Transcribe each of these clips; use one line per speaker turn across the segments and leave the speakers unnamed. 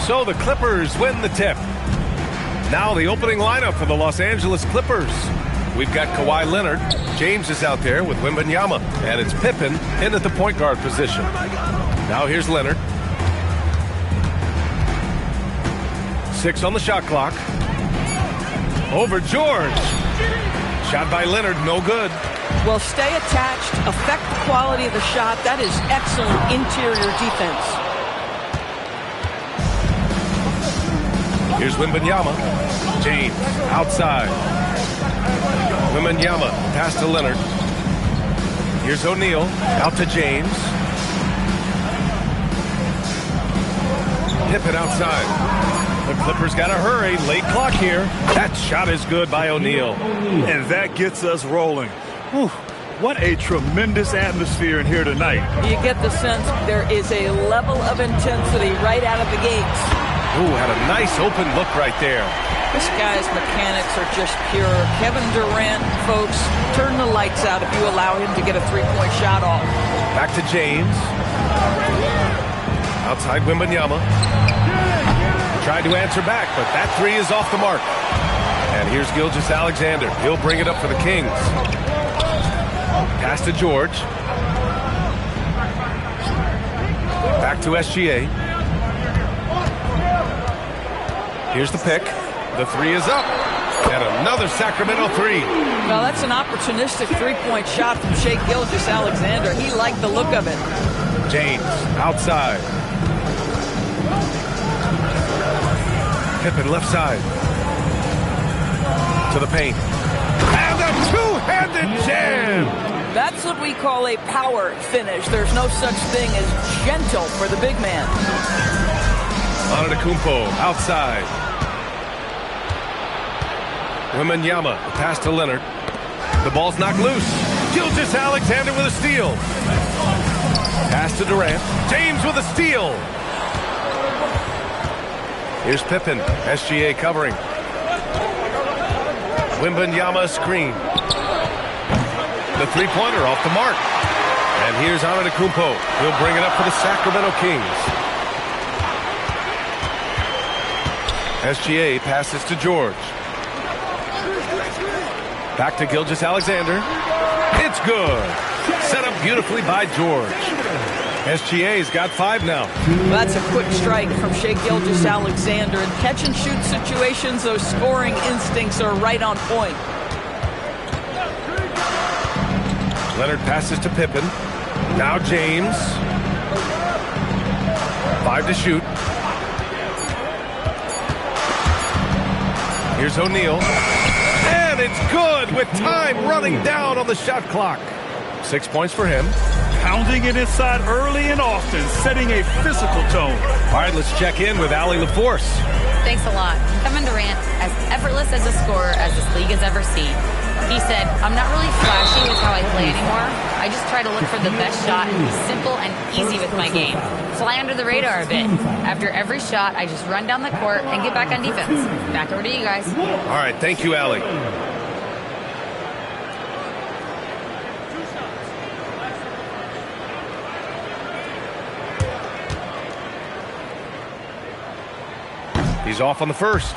So the Clippers win the tip. Now the opening lineup for the Los Angeles Clippers. We've got Kawhi Leonard. James is out there with Wembanyama. And it's Pippen in at the point guard position. Now here's Leonard. 6 on the shot clock. Over George. Shot by Leonard, no good.
Well, stay attached, affect the quality of the shot. That is excellent interior defense.
Here's Wembanyama. James outside. Wembanyama pass to Leonard. Here's O'Neal out to James. Pippen outside. The Clippers got to hurry. Late clock here. That shot is good by O'Neal.
And that gets us rolling. Whew. What a tremendous atmosphere in here tonight.
You get the sense there is a level of intensity right out of the gates.
Ooh, had a nice open look right there.
This guy's mechanics are just pure. Kevin Durant, folks, turn the lights out if you allow him to get a three-point shot off.
Back to James. Outside Wembanyama. Tried to answer back, but that three is off the mark. And here's Gilgeous-Alexander. He'll bring it up for the Kings. Pass to George. Back to SGA. Here's the pick. The three is up. And another Sacramento three.
Well, that's an opportunistic three-point shot from Shai Gilgeous-Alexander. He liked the look of it.
James outside. Pippen left side. To the paint. And a two-handed jam!
That's what we call a power finish. There's no such thing as gentle for the big man.
Antetokounmpo outside. Wembanyama, the pass to Leonard. The ball's knocked loose. Gilgeous-Alexander with a steal. Pass to Durant. James with a steal. Here's Pippen. SGA covering. Wembanyama screen. The three-pointer off the mark. And here's Antetokounmpo. He'll bring it up for the Sacramento Kings. SGA passes to George. Back to Gilgeous-Alexander. It's good. Set up beautifully by George. SGA's got 5 now.
That's a quick strike from Shai Gilgeous-Alexander. In catch-and-shoot situations, those scoring instincts are right on point.
Leonard passes to Pippen. Now James. 5 to shoot. Here's O'Neal. And it's good with time running down on the shot clock. 6 points for him.
Pounding it inside early and often, setting a physical tone.
All right, let's check in with Allie LaForce.
Thanks a lot. Kevin Durant, as effortless as a scorer as this league has ever seen. He said, I'm not really flashy with how I play anymore. I just try to look for the best shot and be simple and easy with my game. Fly under the radar a bit. After every shot, I just run down the court and get back on defense. Back over to you guys.
All right, thank you, Allie. He's off on the first.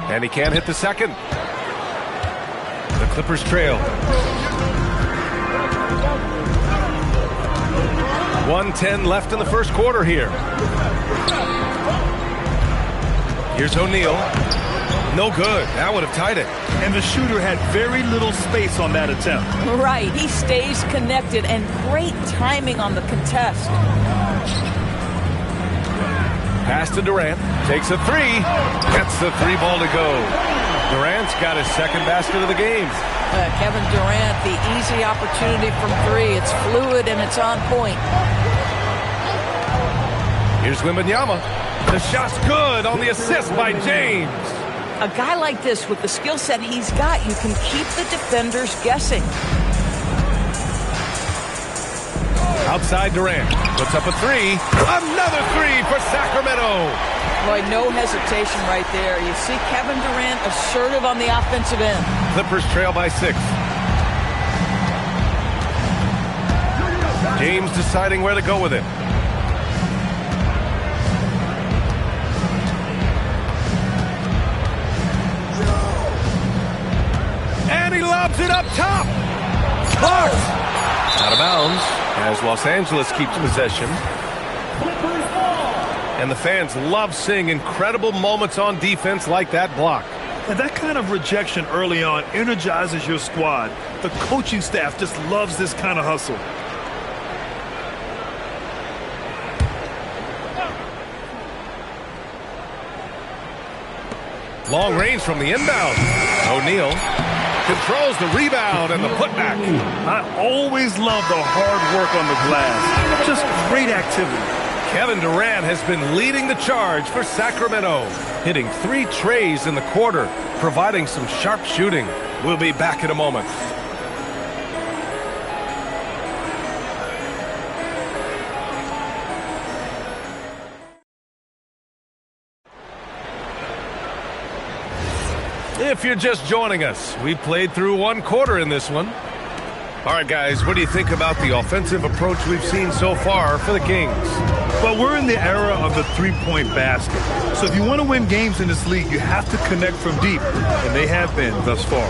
And he can't hit the second. The Clippers trail. 1:10 left in the first quarter here. Here's O'Neal. No good. That would have tied it.
And the shooter had very little space on that attempt.
Right. He stays connected, and great timing on the contest.
Pass to Durant. Takes a three. Gets the three ball to go. Durant's got his second basket of the game.
Kevin Durant, the easy opportunity from three. It's fluid and it's on point.
Here's Wembanyama. The shot's good on the assist by James.
A guy like this, with the skill set he's got, you can keep the defenders guessing.
Outside Durant. Puts up a three. Another three for Sacramento.
Boy, no hesitation right there. You see Kevin Durant assertive on the offensive end.
Clippers trail by 6. James deciding where to go with it. And he lobs it up top. Caught. Out of bounds as Los Angeles keeps possession. And the fans love seeing incredible moments on defense like that block.
And that kind of rejection early on energizes your squad. The coaching staff just loves this kind of hustle.
Long range from the inbound. O'Neal controls the rebound and the putback.
I always love the hard work on the glass. Just great activity.
Kevin Durant has been leading the charge for Sacramento, hitting 3 trays in the quarter, providing some sharp shooting. We'll be back in a moment. If you're just joining us, we played through 1 quarter in this one. All right, guys, what do you think about the offensive approach we've seen so far for the Kings?
Well, we're in the era of the three-point basket. So if you want to win games in this league, you have to connect from deep, and they have been thus far.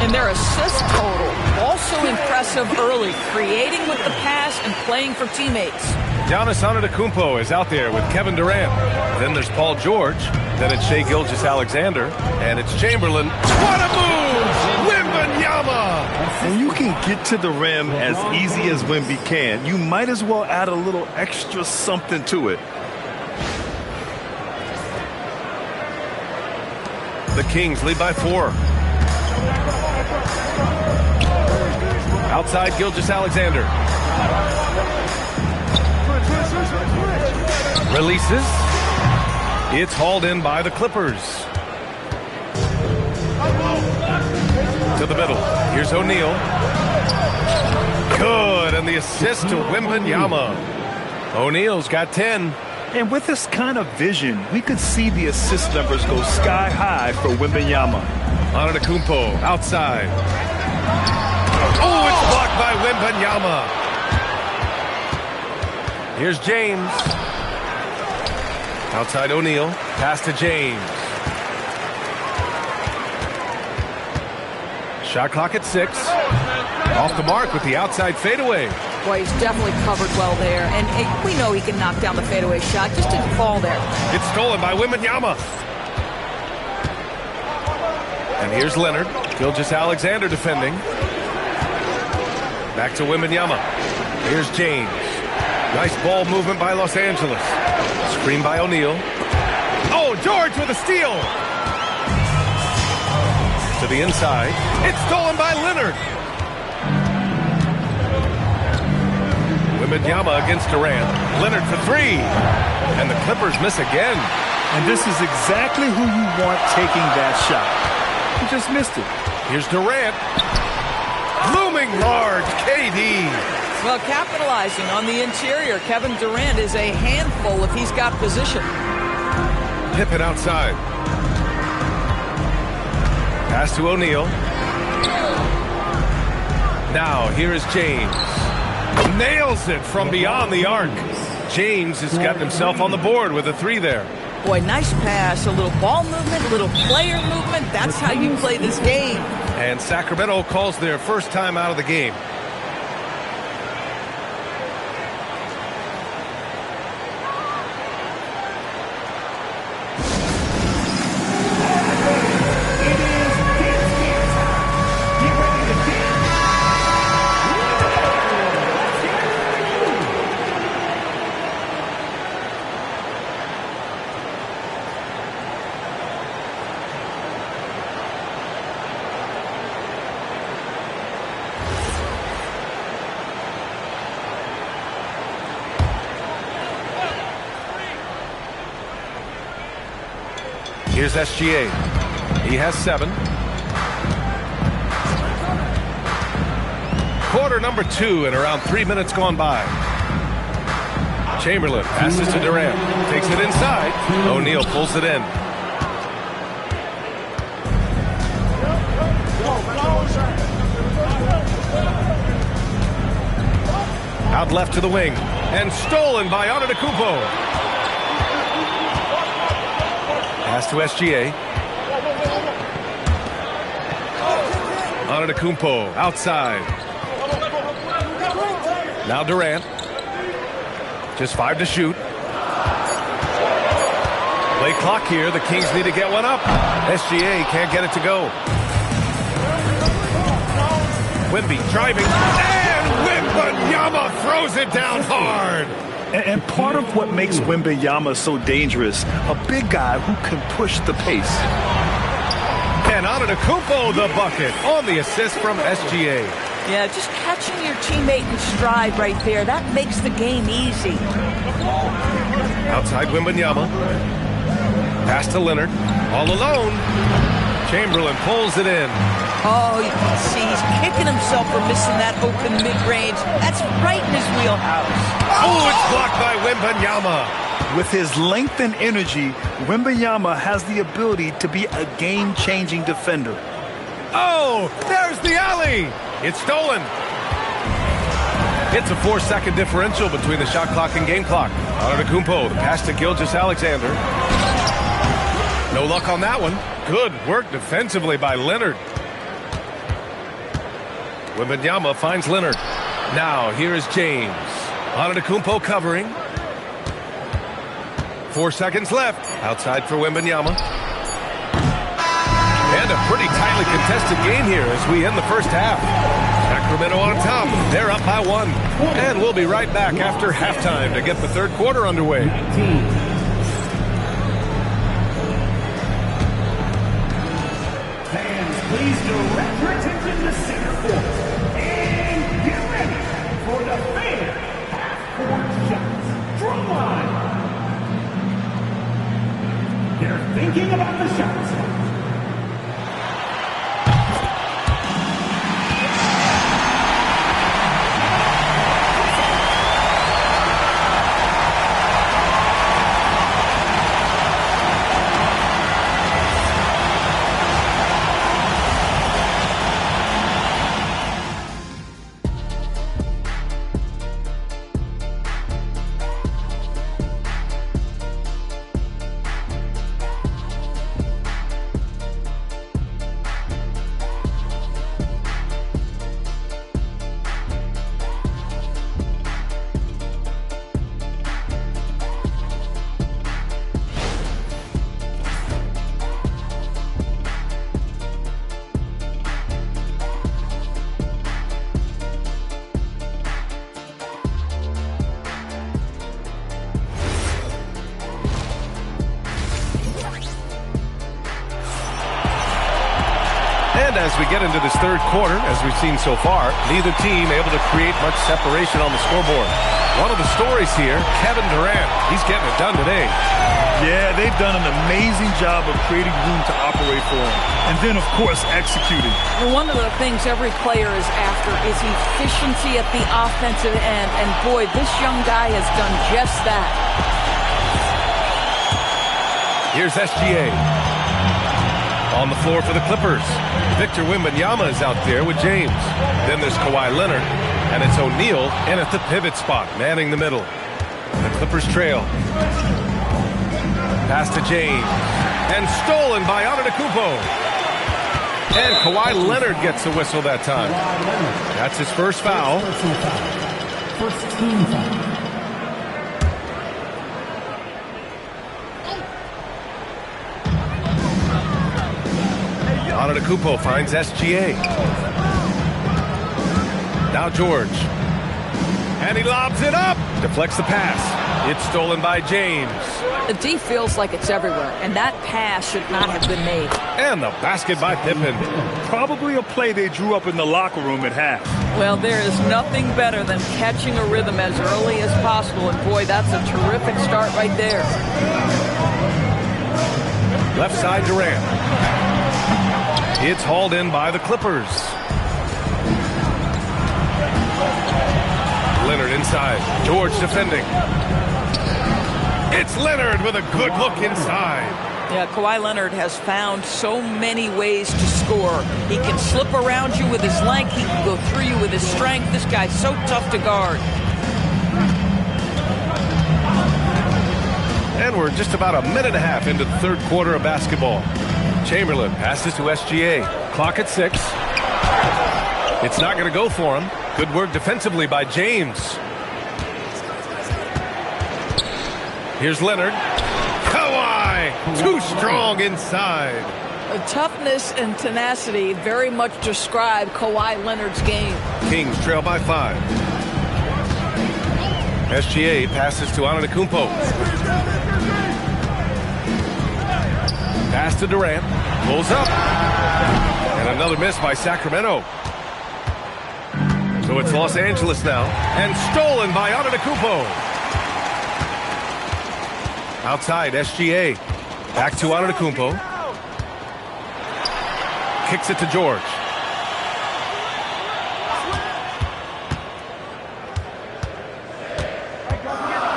And their assist total, also impressive early, creating with the pass and playing for teammates.
Giannis Antetokounmpo is out there with Kevin Durant. Then there's Paul George. Then it's Shai Gilgeous-Alexander. And it's Chamberlain. What a move! Wembanyama!
When you can get to the rim as easy as Wemby can, you might as well add a little extra something to it.
The Kings lead by 4. Outside Gilgeous-Alexander. Releases. It's hauled in by the Clippers. To the middle. Here's O'Neal. Good, and the assist to Wembanyama. O'Neal's got 10.
And with this kind of vision, we could see the assist numbers go sky high for Wembanyama.
Antetokounmpo outside. Oh, it's blocked by Wembanyama. Here's James. Outside O'Neal. Pass to James. Shot clock at 6. Off the mark with the outside fadeaway.
Boy, he's definitely covered well there. And we know he can knock down the fadeaway shot. Just didn't fall there.
It's stolen by Wembanyama. And here's Leonard. Gilgeous-Alexander defending. Back to Wembanyama. Here's James. Nice ball movement by Los Angeles. Screen by O'Neal. Oh, George with a steal. To the inside. It's stolen by Leonard. Wembanyama against Durant. Leonard for 3. And the Clippers miss again.
And this is exactly who you want taking that shot. He just missed it.
Here's Durant. Looming large, KD.
Well, capitalizing on the interior, Kevin Durant is a handful if he's got position.
Pippen outside. Pass to O'Neal. Now, here is James. Nails it from beyond the arc. James has got himself on the board with a 3 there.
Boy, nice pass. A little ball movement, a little player movement. That's how you play this game.
And Sacramento calls their first time out of the game. Here's SGA. He has 7. Quarter number 2 and around 3 minutes gone by. Chamberlain passes to Durant. Takes it inside. O'Neal pulls it in. Out left to the wing. And stolen by Antetokounmpo. Pass to SGA. Antetokounmpo outside. Now Durant. Just 5 to shoot. Play clock here. The Kings need to get one up. SGA can't get it to go. Wemby driving. And Wembanyama throws it down hard.
And part of what makes Wembanyama so dangerous, a big guy who can push the pace.
And Antetokounmpo the bucket on the assist from SGA.
Yeah, just catching your teammate in stride right there. That makes the game easy.
Outside Wembanyama. Pass to Leonard. All alone. Chamberlain pulls it in.
Oh, you can see he's kicking himself for missing that open mid-range. That's right in his wheelhouse.
Oh, it's blocked by Wembanyama.
With his length and energy, Wembanyama has the ability to be a game-changing defender.
Oh, there's the alley. It's stolen. It's a 4-second differential between the shot clock and game clock. Antetokounmpo, the pass to Gilgeous-Alexander. No luck on that one. Good work defensively by Leonard. Wembanyama finds Leonard. Now, here is James. Antetokounmpo covering. 4 seconds left. Outside for Wembanyama. And a pretty tightly contested game here as we end the first half. Sacramento on top. They're up by 1. And we'll be right back after halftime to get the third quarter underway.
Fans, please direct your attention to center court. And get ready for the fair half-court shots. Drum line. They're thinking about the shots.
And as we get into this third quarter, as we've seen so far, neither team able to create much separation on the scoreboard. One of the stories here, Kevin Durant. He's getting it done today.
Yeah, they've done an amazing job of creating room to operate for him. And then, of course, executing.
And one of the things every player is after is efficiency at the offensive end. And boy, this young guy has done just that.
Here's SGA. On the floor for the Clippers. Victor Wembanyama is out there with James. Then there's Kawhi Leonard. And it's O'Neal in at the pivot spot, manning the middle. The Clippers trail. Pass to James. And stolen by Antetokounmpo. And Kawhi Leonard gets the whistle that time. That's his first foul.
First team foul.
Antetokounmpo finds SGA. Now George. And he lobs it up. Deflects the pass. It's stolen by James.
The D feels like it's everywhere, and that pass should not have been made.
And the basket by Pippen.
Probably a play they drew up in the locker room at half.
Well, there is nothing better than catching a rhythm as early as possible, and boy, that's a terrific start right there.
Left side Durant. It's hauled in by the Clippers. Leonard inside. George defending. It's Leonard with a good look inside.
Yeah, Kawhi Leonard has found so many ways to score. He can slip around you with his length. He can go through you with his strength. This guy's so tough to guard.
And we're just about a minute and a half into the third quarter of basketball. Chamberlain passes to SGA. Clock at 6. It's not going to go for him. Good work defensively by James. Here's Leonard. Kawhi, too strong inside.
Toughness and tenacity very much describe Kawhi Leonard's game.
Kings trail by 5. SGA passes to Antetokounmpo. Pass to Durant. Pulls up. And another miss by Sacramento. So it's Los Angeles now. And stolen by Antetokounmpo. Outside, SGA. Back to Antetokounmpo. Kicks it to George.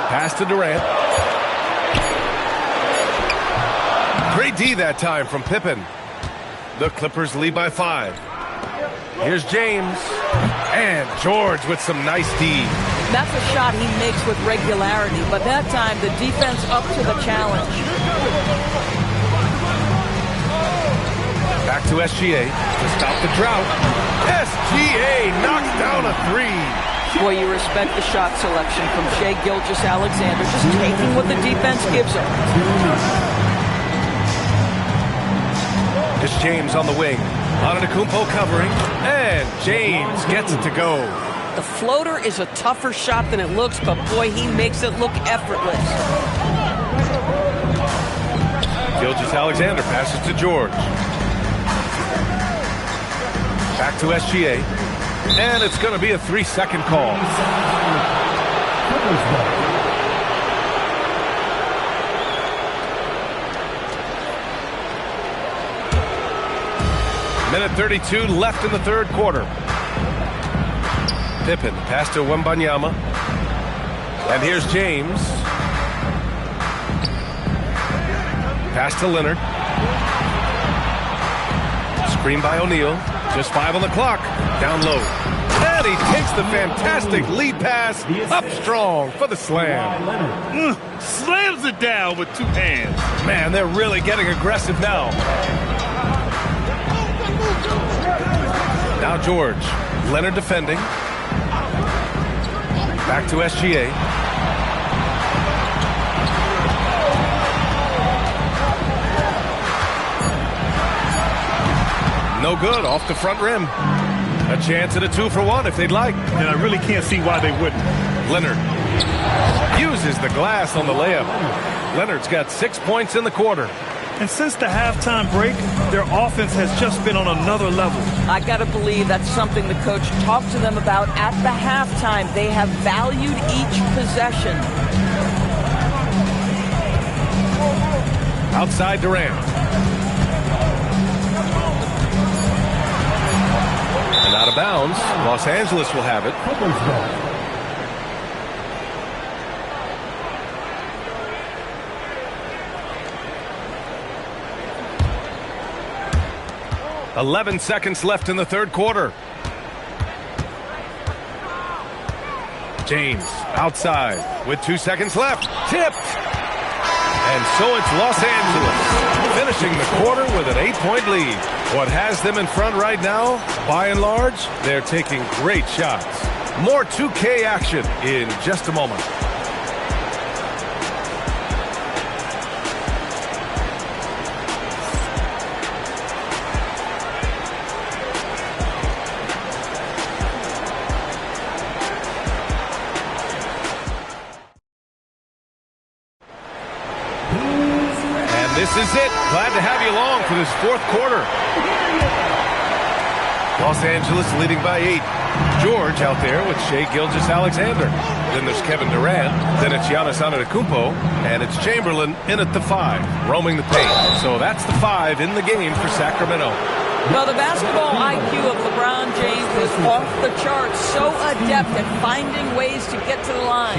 Pass to Durant. Great D that time from Pippen. The Clippers lead by 5. Here's James. And George with some nice D.
That's a shot he makes with regularity, but that time the defense up to the challenge.
Back to SGA to stop the drought. SGA knocks down a 3.
Boy, you respect the shot selection from Shai Gilgeous-Alexander, just taking what the defense gives him.
It's James on the wing. Antetokounmpo covering, and James gets it to go.
The floater is a tougher shot than it looks, but boy, he makes it look effortless.
Gilgeous-Alexander passes to George. Back to SGA. And it's going to be a 3-second call. Minute 32 left in the third quarter. Pippen pass to Wembanyama. And here's James. Pass to Leonard. Screen by O'Neal. Just 5 on the clock. Down low. And he takes the fantastic lead pass up strong for the slam.
Slams it down with 2 hands.
Man, they're really getting aggressive now. Now George. Leonard defending. Back to SGA. No good, off the front rim. A chance at a 2-for-1 if they'd like.
And I really can't see why they wouldn't.
Leonard uses the glass on the layup. Leonard's got 6 points in the quarter.
And since the halftime break, their offense has just been on another level.
I got to believe that's something the coach talked to them about at the halftime. They have valued each possession.
Outside Durant. And out of bounds. Los Angeles will have it. 11 seconds left in the third quarter. James outside with 2 seconds left. Tipped. And so it's Los Angeles finishing the quarter with an 8-point lead. What has them in front right now, by and large, they're taking great shots. More 2K action in just a moment. This is it. Glad to have you along for this fourth quarter. Los Angeles leading by 8. George out there with Shai Gilgeous-Alexander. Then there's Kevin Durant. Then it's Giannis Antetokounmpo. And it's Chamberlain in at the 5, roaming the paint. So that's the 5 in the game for Sacramento.
Well, the basketball IQ of LeBron James is off the charts, so adept at finding ways to get to the line.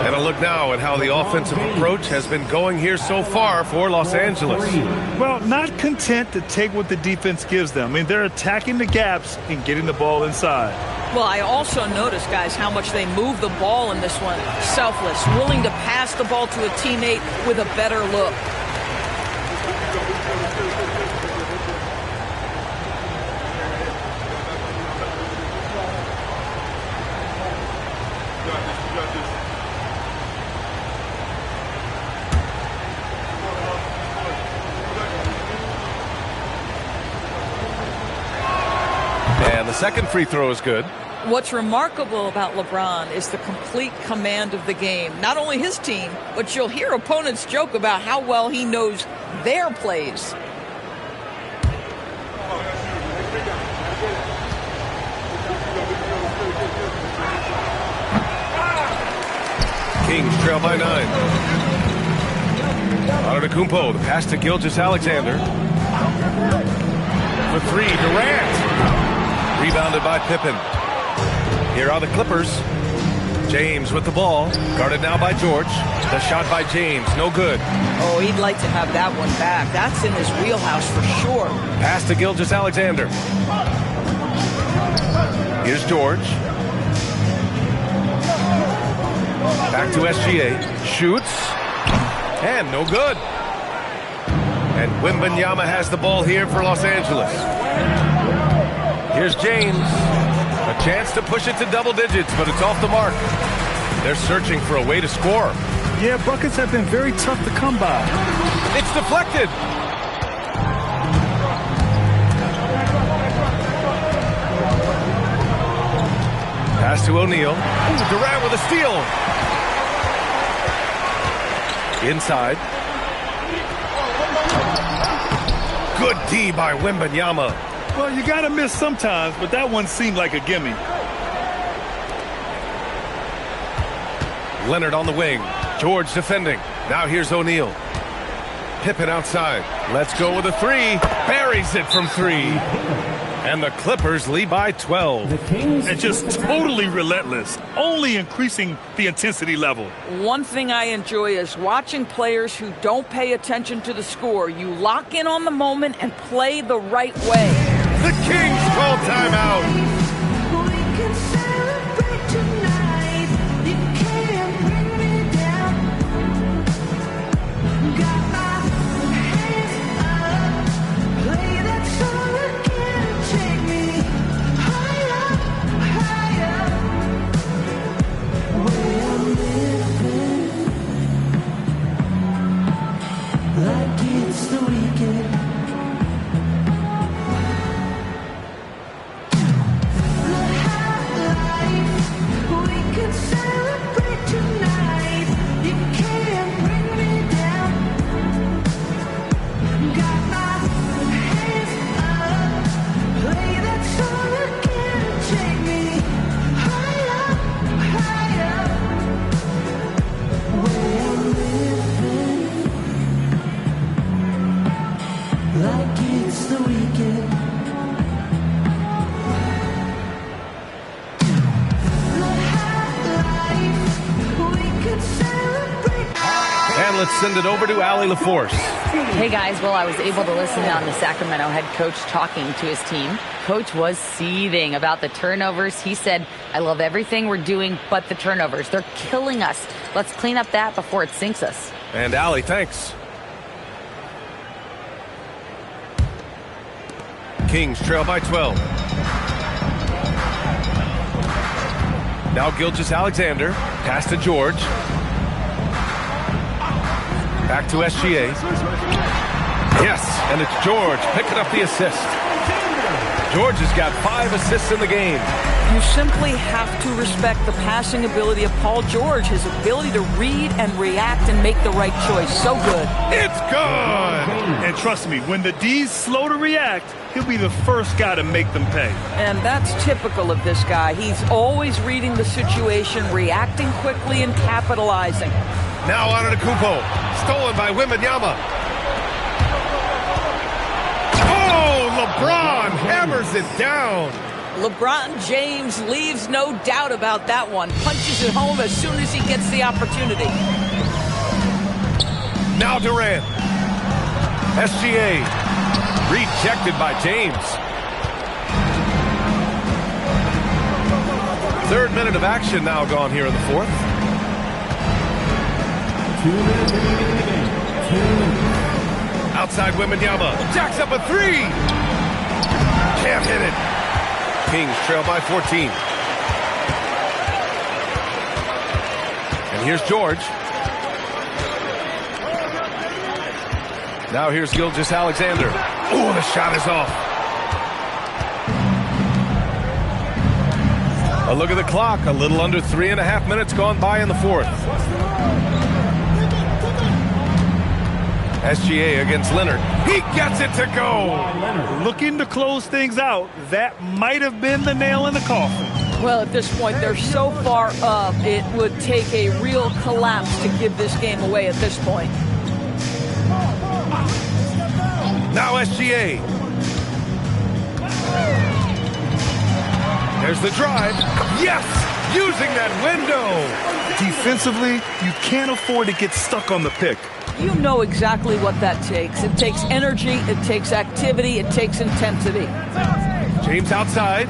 And a look now at how the offensive approach has been going here so far for Los Angeles.
Well, not content to take what the defense gives them. I mean, they're attacking the gaps and getting the ball inside.
Well, I also noticed, guys, how much they move the ball in this one. Selfless, willing to pass the ball to a teammate with a better look.
And the second free throw is good.
What's remarkable about LeBron is the complete command of the game. Not only his team, but you'll hear opponents joke about how well he knows their plays.
Kings trail by 9. Antetokounmpo, the pass to Gilgeous-Alexander. For 3, Durant. Rebounded by Pippen. Here are the Clippers. James with the ball. Guarded now by George. The shot by James. No good.
Oh, he'd like to have that one back. That's in his wheelhouse for sure.
Pass to Gilgeous-Alexander. Here's George. Back to SGA. Shoots. And no good. And Wembanyama has the ball here for Los Angeles. Here's James. A chance to push it to double digits, but it's off the mark. They're searching for a way to score.
Yeah, buckets have been very tough to come by.
It's deflected. Pass to O'Neal. Durant with a steal. Inside. Good D by Wembanyama.
Well, you got to miss sometimes, but that one seemed like a gimme.
Leonard on the wing. George defending. Now here's O'Neal. Pippen outside. Let's go with a 3. Buries it from 3. And the Clippers lead by 12.
And just totally relentless, only increasing the intensity level.
One thing I enjoy is watching players who don't pay attention to the score. You lock in on the moment and play the right way.
The Kings call timeout. Let's send it over to Allie LaForce.
Hey guys, well, I was able to listen on the Sacramento head coach talking to his team. Coach was seething about the turnovers. He said, I love everything we're doing but the turnovers. They're killing us. Let's clean up that before it sinks us.
And Allie, thanks. Kings trail by 12. Now Gilgeous-Alexander. Pass to George. Back to SGA. Yes, and it's George picking up the assist. George has got 5 assists in the game.
You simply have to respect the passing ability of Paul George, his ability to read and react and make the right choice. So good.
It's good!
And trust me, when the D's slow to react, he'll be the first guy to make them pay.
And that's typical of this guy. He's always reading the situation, reacting quickly, and capitalizing.
Now Antetokounmpo. Stolen by Wembanyama. Oh, LeBron throws it down.
LeBron James leaves no doubt about that one. Punches it home as soon as he gets the opportunity.
Now Durant. SGA. Rejected by James. Third minute of action now gone here in the fourth.
2 minutes remaining in the game. 2 minutes.
Outside Wembanyama. Jacks up a three. Can't hit it. Kings trail by 14. And here's George. Now here's Gilgeous-Alexander. Oh, the shot is off. A look at the clock. A little under 3.5 minutes gone by in the fourth. SGA against Leonard. He gets it to go.
Looking to close things out. That might have been the nail in the coffin.
Well, at this point, they're so far up, it would take a real collapse to give this game away at this point.
Now SGA. There's the drive. Yes! Using that window.
Defensively, you can't afford to get stuck on the pick.
You know exactly what that takes. It takes energy, it takes activity, it takes intensity.
James outside.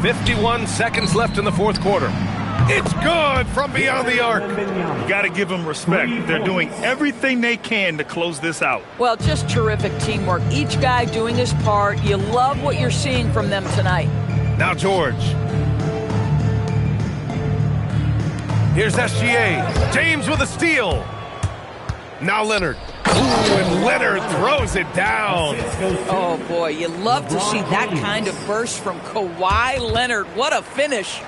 51 seconds left in the fourth quarter. It's good from beyond the arc.
You got to give them respect. They're doing everything they can to close this out.
Well, just terrific teamwork. Each guy doing his part. You love what you're seeing from them tonight.
Now George. Here's SGA. James with a steal. Now Leonard. Ooh, and Leonard throws it down.
Oh, boy, you love to see that kind of burst from Kawhi Leonard. What a finish.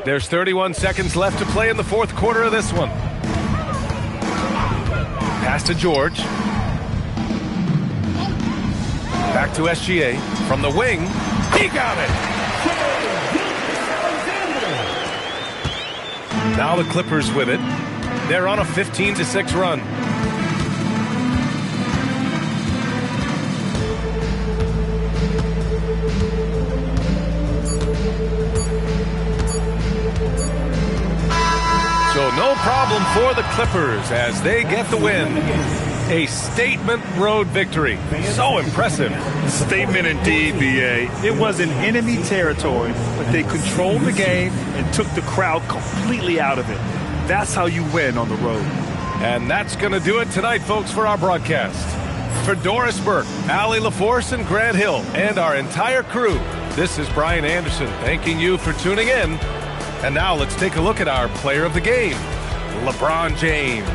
There's 31 seconds left to play in the fourth quarter of this one. Pass to George. Back to SGA. From the wing. He got it. Now the Clippers with it. They're on a 15-6 run. So no problem for the Clippers as they get the win. A statement road victory. So impressive.
Statement indeed, B.A. It was in enemy territory, but they controlled the game and took the crowd completely out of it. That's how you win on the road.
And that's going to do it tonight, folks, for our broadcast. For Doris Burke, Allie LaForce, and Grant Hill, and our entire crew, this is Brian Anderson thanking you for tuning in. And now let's take a look at our player of the game, LeBron James.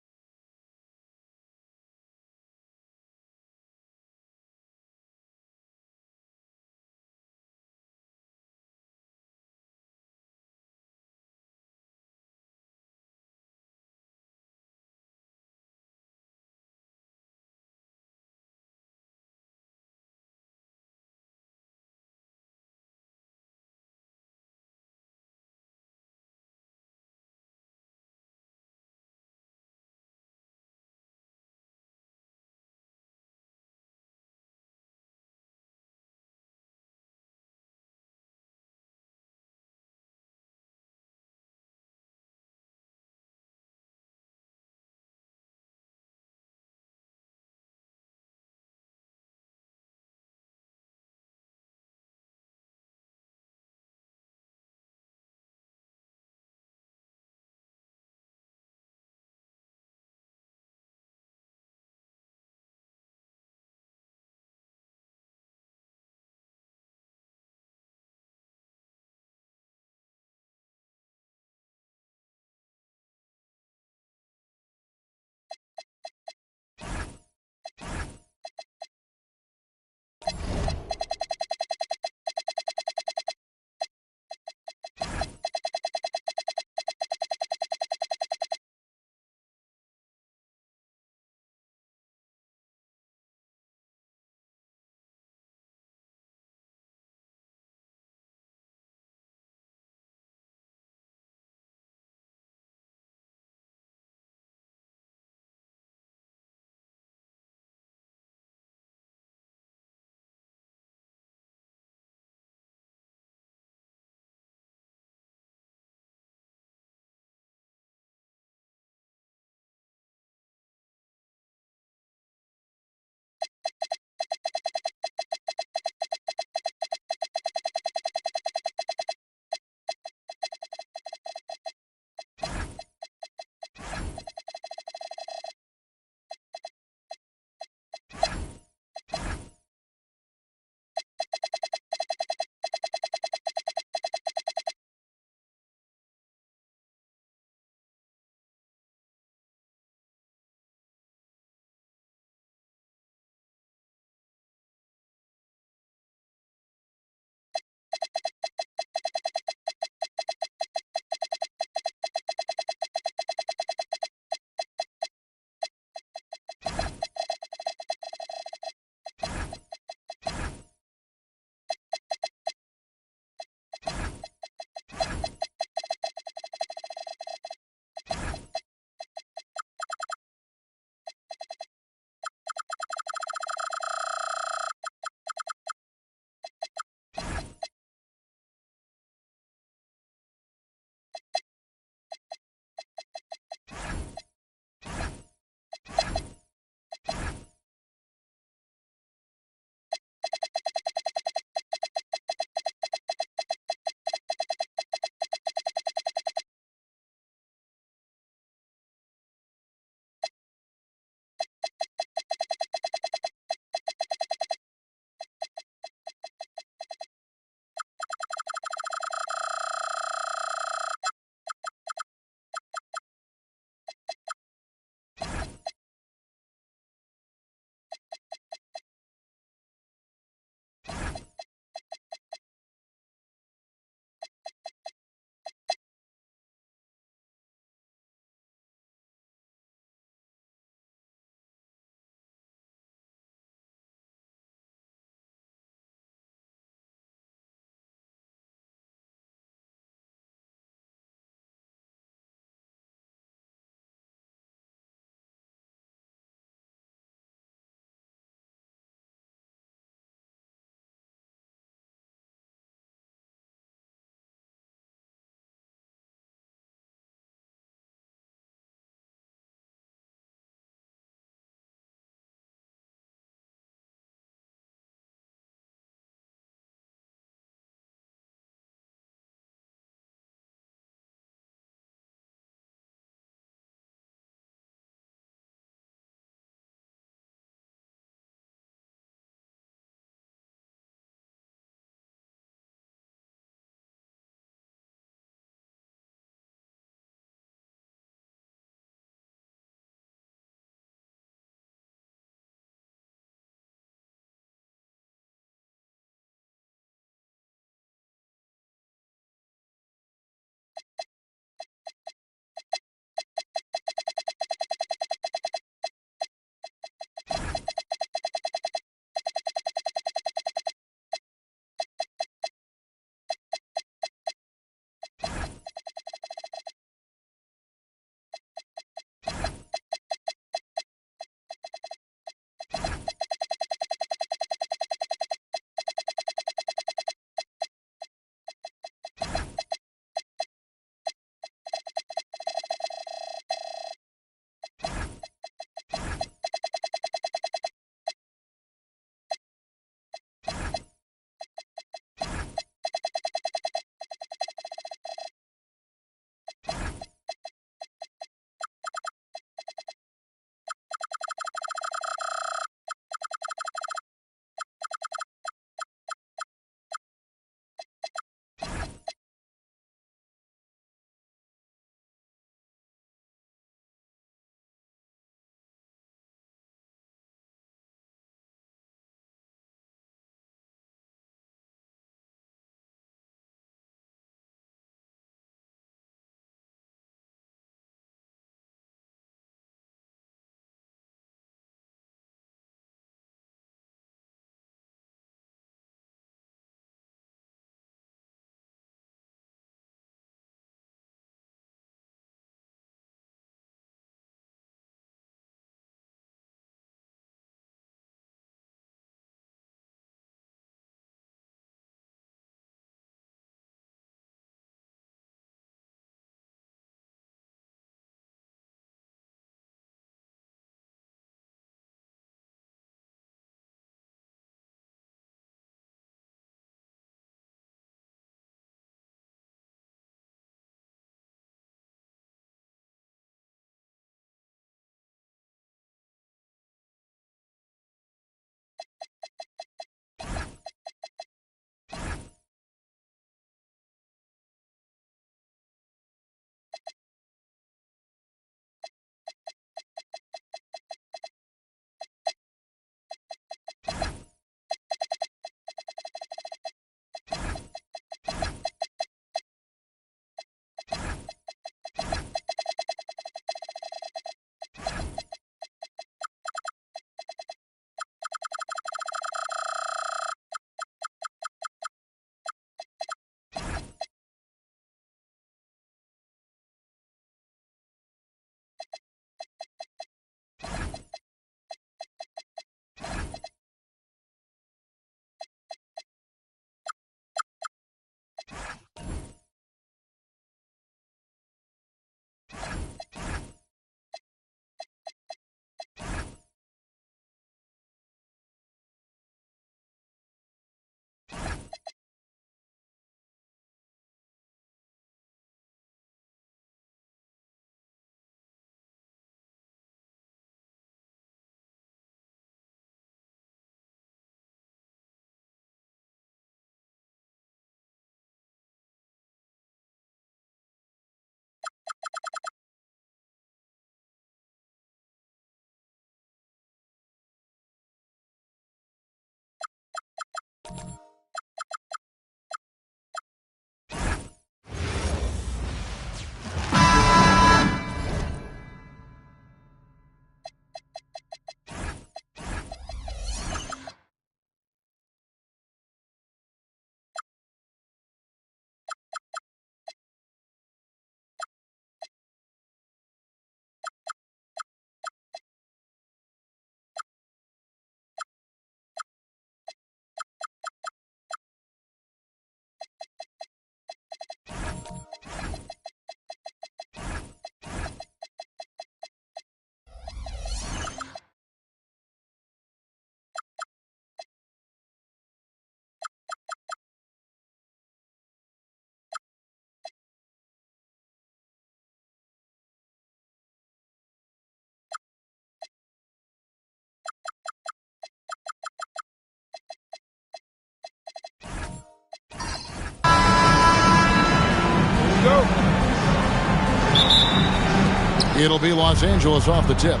It'll be Los Angeles off the tip.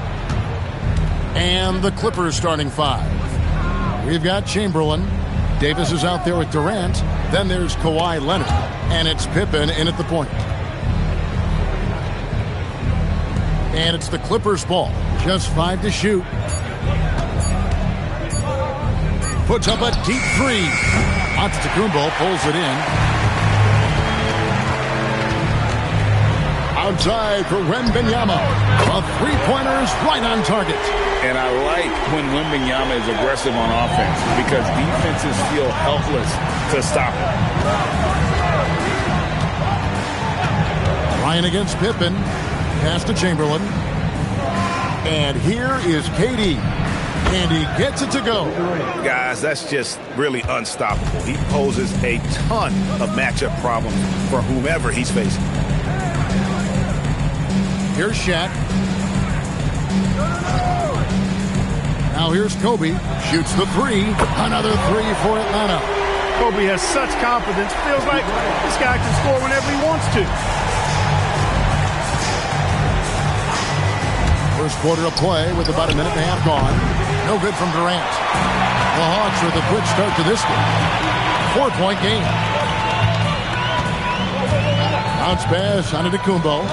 And the Clippers starting 5. We've got Chamberlain. Davis is out there with Durant. Then there's Kawhi Leonard. And it's Pippen in at the point. And it's the Clippers ball. Just 5 to shoot. Puts up a deep 3. Antetokounmpo pulls it in. Outside for Wembanyama. A three-pointer's right on target.
And I like when Wembanyama is aggressive on offense because defenses feel helpless to stop him.
Ryan against Pippen. Pass to Chamberlain. And here is KD. And he gets it to go.
Guys, that's just really unstoppable. He poses a ton of matchup problems for whomever he's facing.
Here's Shaq. Now here's Kobe. Shoots the 3. Another 3 for Atlanta.
Kobe has such confidence. Feels like this guy can score whenever he wants to.
First quarter of play with about a minute and a half gone. No good from Durant. The Hawks with a quick start to this game. 4-point game. Bounce pass on Antetokounmpo.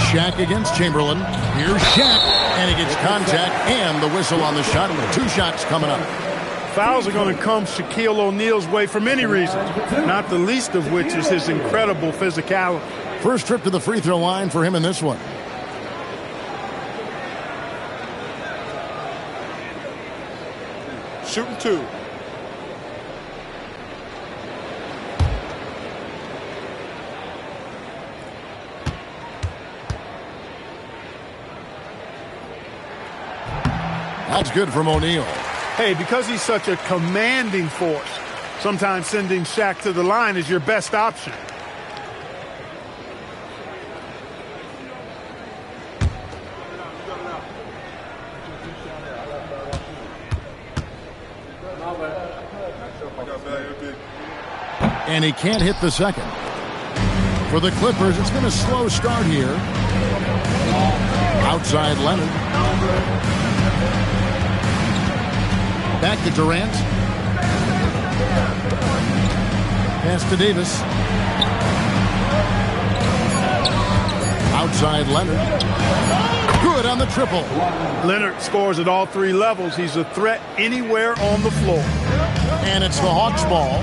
Shaq against Chamberlain. Here's Shaq, and he gets contact and the whistle on the shot. 2 shots coming up.
Fouls are going to come Shaquille O'Neal's way for many reasons, not the least of which is his incredible physicality.
First trip to the free throw line for him in this one.
Shooting 2.
That's good from O'Neal.
Hey, because he's such a commanding force, sometimes sending Shaq to the line is your best option.
And he can't hit the second. For the Clippers, it's been a slow start here. Outside Leonard. Back to Durant. Pass to Davis. Outside Leonard. Good on the triple.
Leonard scores at all 3 levels. He's a threat anywhere on the floor.
And it's the Hawks ball.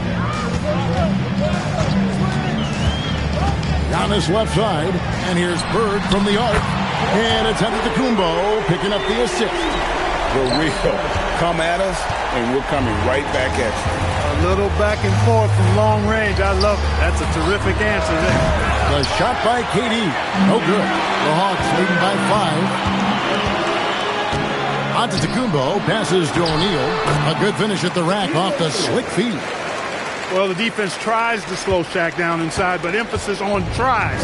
Down his left side. And here's Bird from the arc. And it's Antetokounmpo picking up the assist.
For real. Come at us, and we're coming right back at you.
A little back and forth from long range. I love it. That's a terrific answer there.
The shot by KD. No good. The Hawks leading by 5. Antetokounmpo passes to O'Neal. A good finish at the rack off the slick feed.
Well, the defense tries to slow Shaq down inside, but emphasis on tries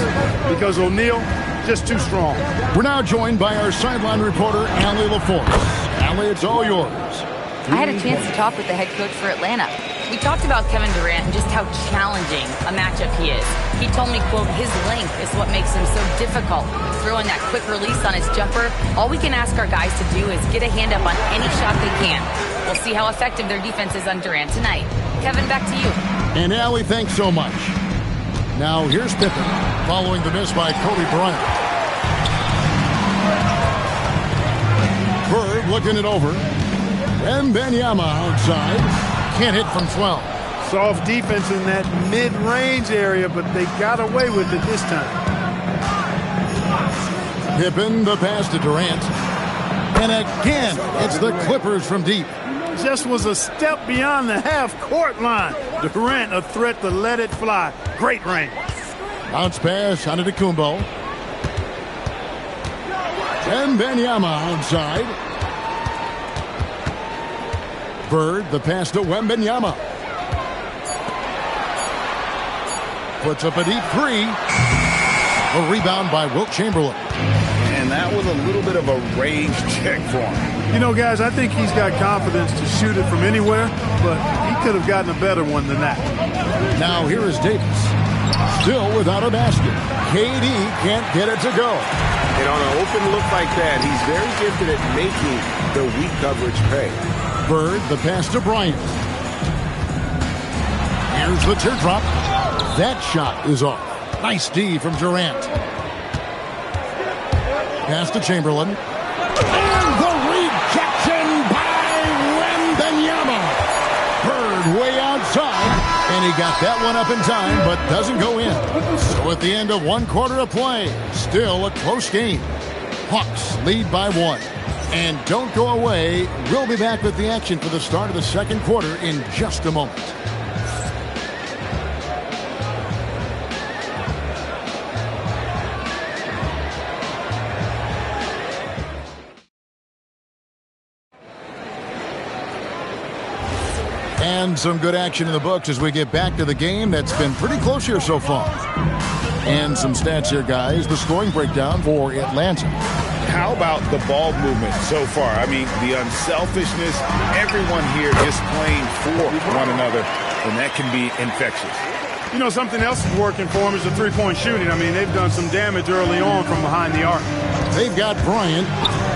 because O'Neal just too strong.
We're now joined by our sideline reporter, Allie LaForce. Allie, it's all yours.
I had a chance to talk with the head coach for Atlanta. We talked about Kevin Durant and just how challenging a matchup he is. He told me, quote, his length is what makes him so difficult. Throwing that quick release on his jumper, all we can ask our guys to do is get a hand up on any shot they can. We'll see how effective their defense is on Durant tonight. Kevin, back to you.
And Allie, thanks so much. Now here's Pippen following the miss by Kobe Bryant. Bird looking it over. Wembanyama outside. Can't hit from 12.
Soft defense in that mid-range area, but they got away with it this time.
Pippen, the pass to Durant. And again, it's the Clippers from deep.
Just was a step beyond the half-court line. Durant, a threat to let it fly. Great range.
Bounce pass on Antetokounmpo. Wembanyama outside. Bird, the pass to Wembanyama. Puts up a deep 3. A rebound by Wilt Chamberlain.
And that was a little bit of a rage check for him.
You know, guys, I think he's got confidence to shoot it from anywhere, but he could have gotten a better one than that.
Now here is Davis. Still without a basket. KD can't get it to go.
And on an open look like that, he's very gifted at making the weak coverage pay.
Bird, the pass to Bryant. Here's the teardrop. That shot is off. Nice D from Durant. Pass to Chamberlain. And the rejection by Wembanyama. Bird way outside. And he got that one up in time, but doesn't go in. So at the end of 1 quarter of play, still a close game. Hawks lead by 1. And don't go away. We'll be back with the action for the start of the second quarter in just a moment. And some good action in the books as we get back to the game that's been pretty close here so far. And some stats here, guys. The scoring breakdown for Atlanta.
How about the ball movement so far? I mean, the unselfishness, everyone here just playing for one another, and that can be infectious.
You know, something else is working for them is the three-point shooting. I mean, they've done some damage early on from behind the arc.
They've got Bryant.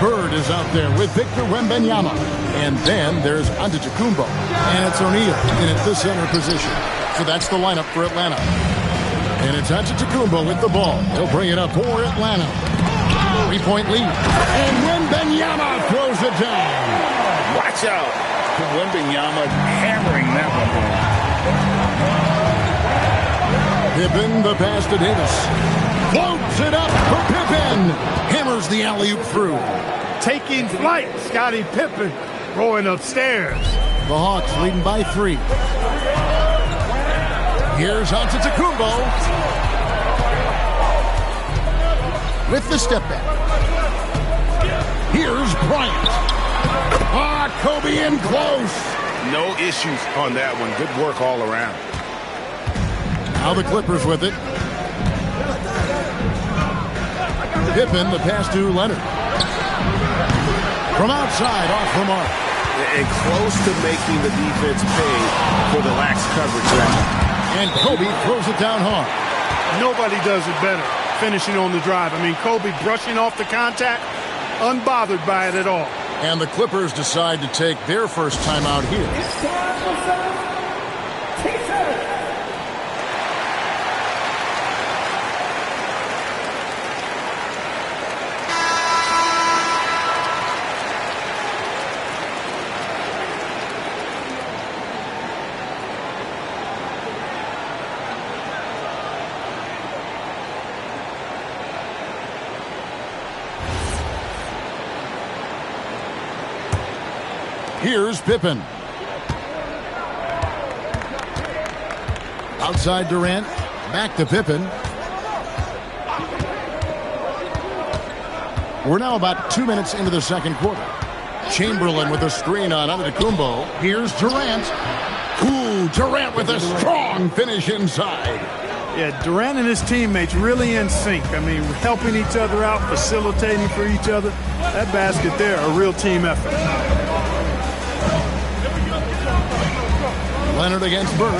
Bird is out there with Victor Wembanyama. And then there's Antetokounmpo. And it's O'Neal in at the center position. So that's the lineup for Atlanta. And it's Antetokounmpo with the ball. He'll bring it up for Atlanta. 3-point lead. And Wembanyama throws it down.
Watch out. Wembanyama hammering that one home.
Pippen, the pass to Davis. Floats it up for Pippen. Hammers the alley-oop through.
Taking flight, Scottie Pippen rolling upstairs.
The Hawks leading by 3. Here's Antetokounmpo with the step back. Here's Bryant. Kobe in close.
No issues on that one. Good work all around.
Now the Clippers with it. Pippen, the pass to Leonard. From outside, off the mark.
And close to making the defense pay for the lax coverage there.
And Kobe throws it down hard.
Nobody does it better, finishing on the drive. I mean, Kobe brushing off the contact, unbothered by it at all.
And the Clippers decide to take their first timeout here. Here's Pippen. Outside Durant. Back to Pippen. We're now about 2 minutes into the second quarter. Chamberlain with a screen on Antetokounmpo. Here's Durant. Ooh, Durant with a strong finish inside.
Yeah, Durant and his teammates really in sync. I mean, helping each other out, facilitating for each other. That basket there, a real team effort.
Leonard against Bird.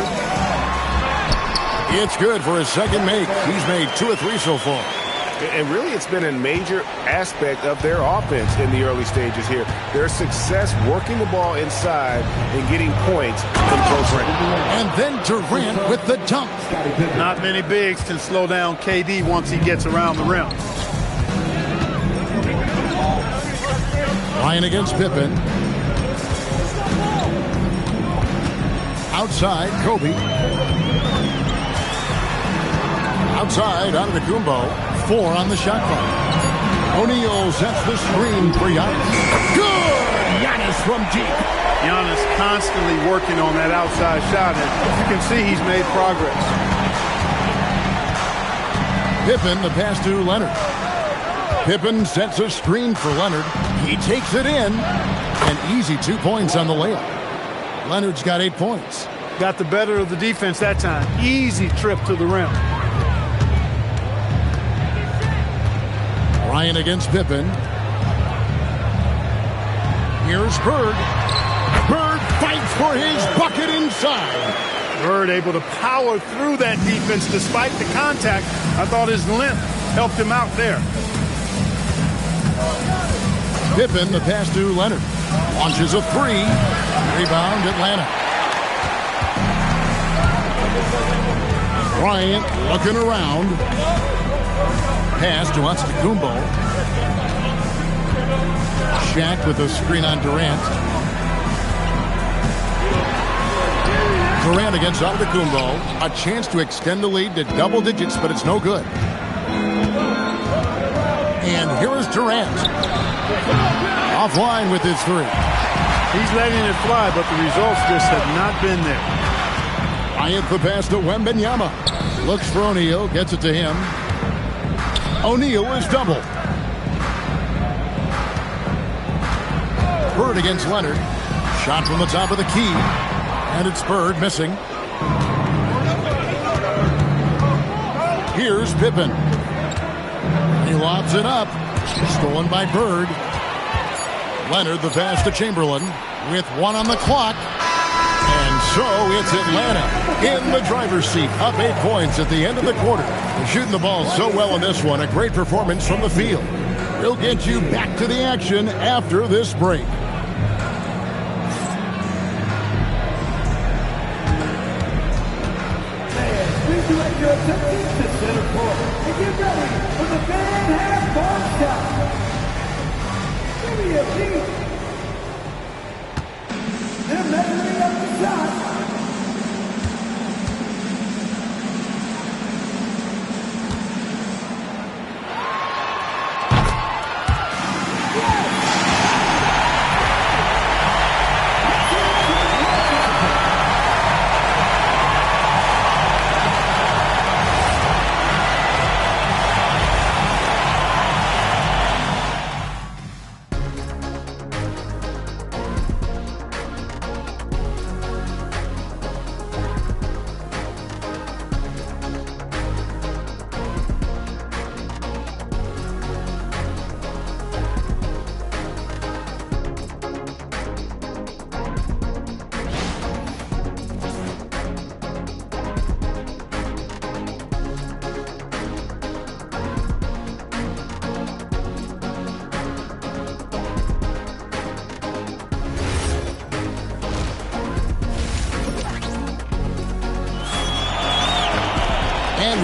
It's good for his second make. He's made 2 of 3 so far.
And really, it's been a major aspect of their offense in the early stages here. Their success working the ball inside and getting points in close range.
And then Durant with the dunk.
Not many bigs can slow down KD once he gets around the rim.
Ryan against Pippen. Outside, Kobe. Outside, Antetokounmpo. 4 on the shot clock. O'Neal sets the screen for Giannis. Good! Giannis from deep.
Giannis constantly working on that outside shot, and you can see he's made progress.
Pippen, the pass to Leonard. Pippen sets a screen for Leonard. He takes it in. An easy 2 points on the layup. Leonard's got 8 points.
Got the better of the defense that time. Easy trip to the rim.
Ryan against Pippen. Here's Bird. Bird fights for his bucket inside.
Bird able to power through that defense despite the contact. I thought his length helped him out there.
Pippen, the pass to Leonard. Launches a three. Rebound, Atlanta. Bryant looking around. Pass to Antetokounmpo. Shaq with a screen on Durant. Durant against Antetokounmpo. A chance to extend the lead to double digits, but it's no good. And here is Durant. Offline with his three.
He's letting it fly, but the results just have not been there.
Bryant the pass to Wembanyama. Looks for O'Neal, gets it to him. O'Neal is double. Bird against Leonard. Shot from the top of the key. And it's Bird missing. Here's Pippen. He lobs it up. Stolen by Bird. Leonard the pass to Chamberlain with 1 on the clock. And so it's Atlanta in the driver's seat, up 8 points at the end of the quarter. They're shooting the ball so well in this one. A great performance from the field. We'll get you back to the action after this break.
Please direct your attention to center court and get ready for the fan half-court shot. Give me a beat. They're measuring up the shot.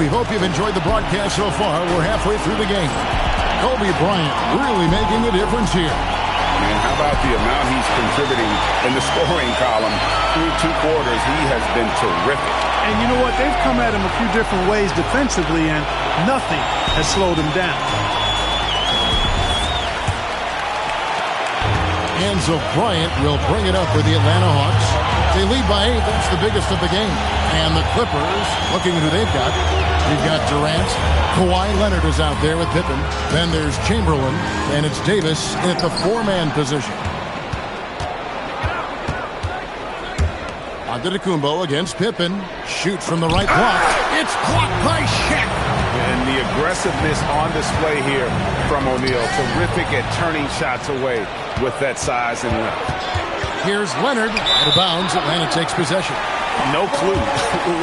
We hope you've enjoyed the broadcast so far. We're halfway through the game. Kobe Bryant really making a difference here.
Man, how about the amount he's contributing in the scoring column through 2 quarters? He has been terrific.
And you know what? They've come at him a few different ways defensively, and nothing has slowed him down.
And so Bryant will bring it up for the Atlanta Hawks. They lead by 8. That's the biggest of the game. And the Clippers, looking at who they've got. We've got Durant. Kawhi Leonard is out there with Pippen. Then there's Chamberlain. And it's Davis at the 4-man position. Antetokounmpo against Pippen. Shoots from the right block. It's blocked by Shaq.
And the aggressiveness on display here from O'Neal. Terrific at turning shots away with that size and length.
Here's Leonard. Out of bounds. Atlanta takes possession.
No clue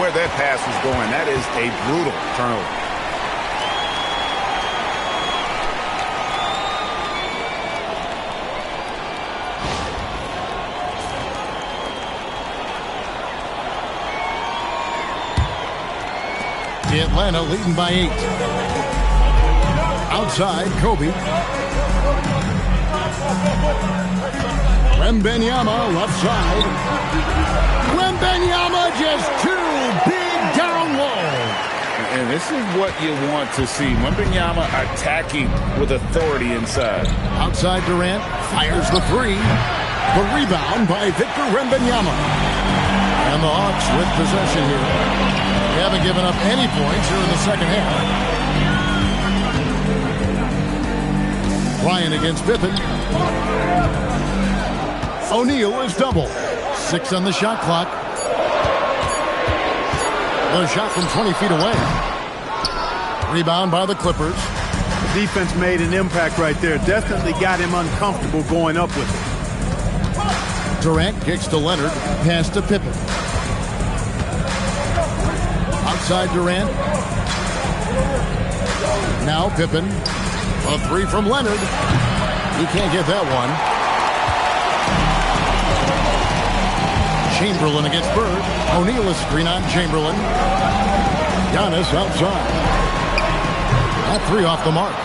where that pass was going. That is a brutal turnover.
Atlanta leading by 8. Outside, Kobe. Wembanyama left side. Wembanyama just too big down low.
And this is what you want to see. Wembanyama attacking with authority inside.
Outside Durant fires the 3. The rebound by Victor Wembanyama. And the Hawks with possession here. They haven't given up any points here in the second half. Bryant against Pippen. O'Neal is double. 6 on the shot clock. The shot from 20 feet away. Rebound by the Clippers.
The defense made an impact right there. Definitely got him uncomfortable going up with it.
Durant kicks to Leonard. Pass to Pippen. outside Durant. Now Pippen. A three from Leonard. He can't get that one. Chamberlain against Bird. O'Neal is screen on Chamberlain. Giannis outside. That three off the mark.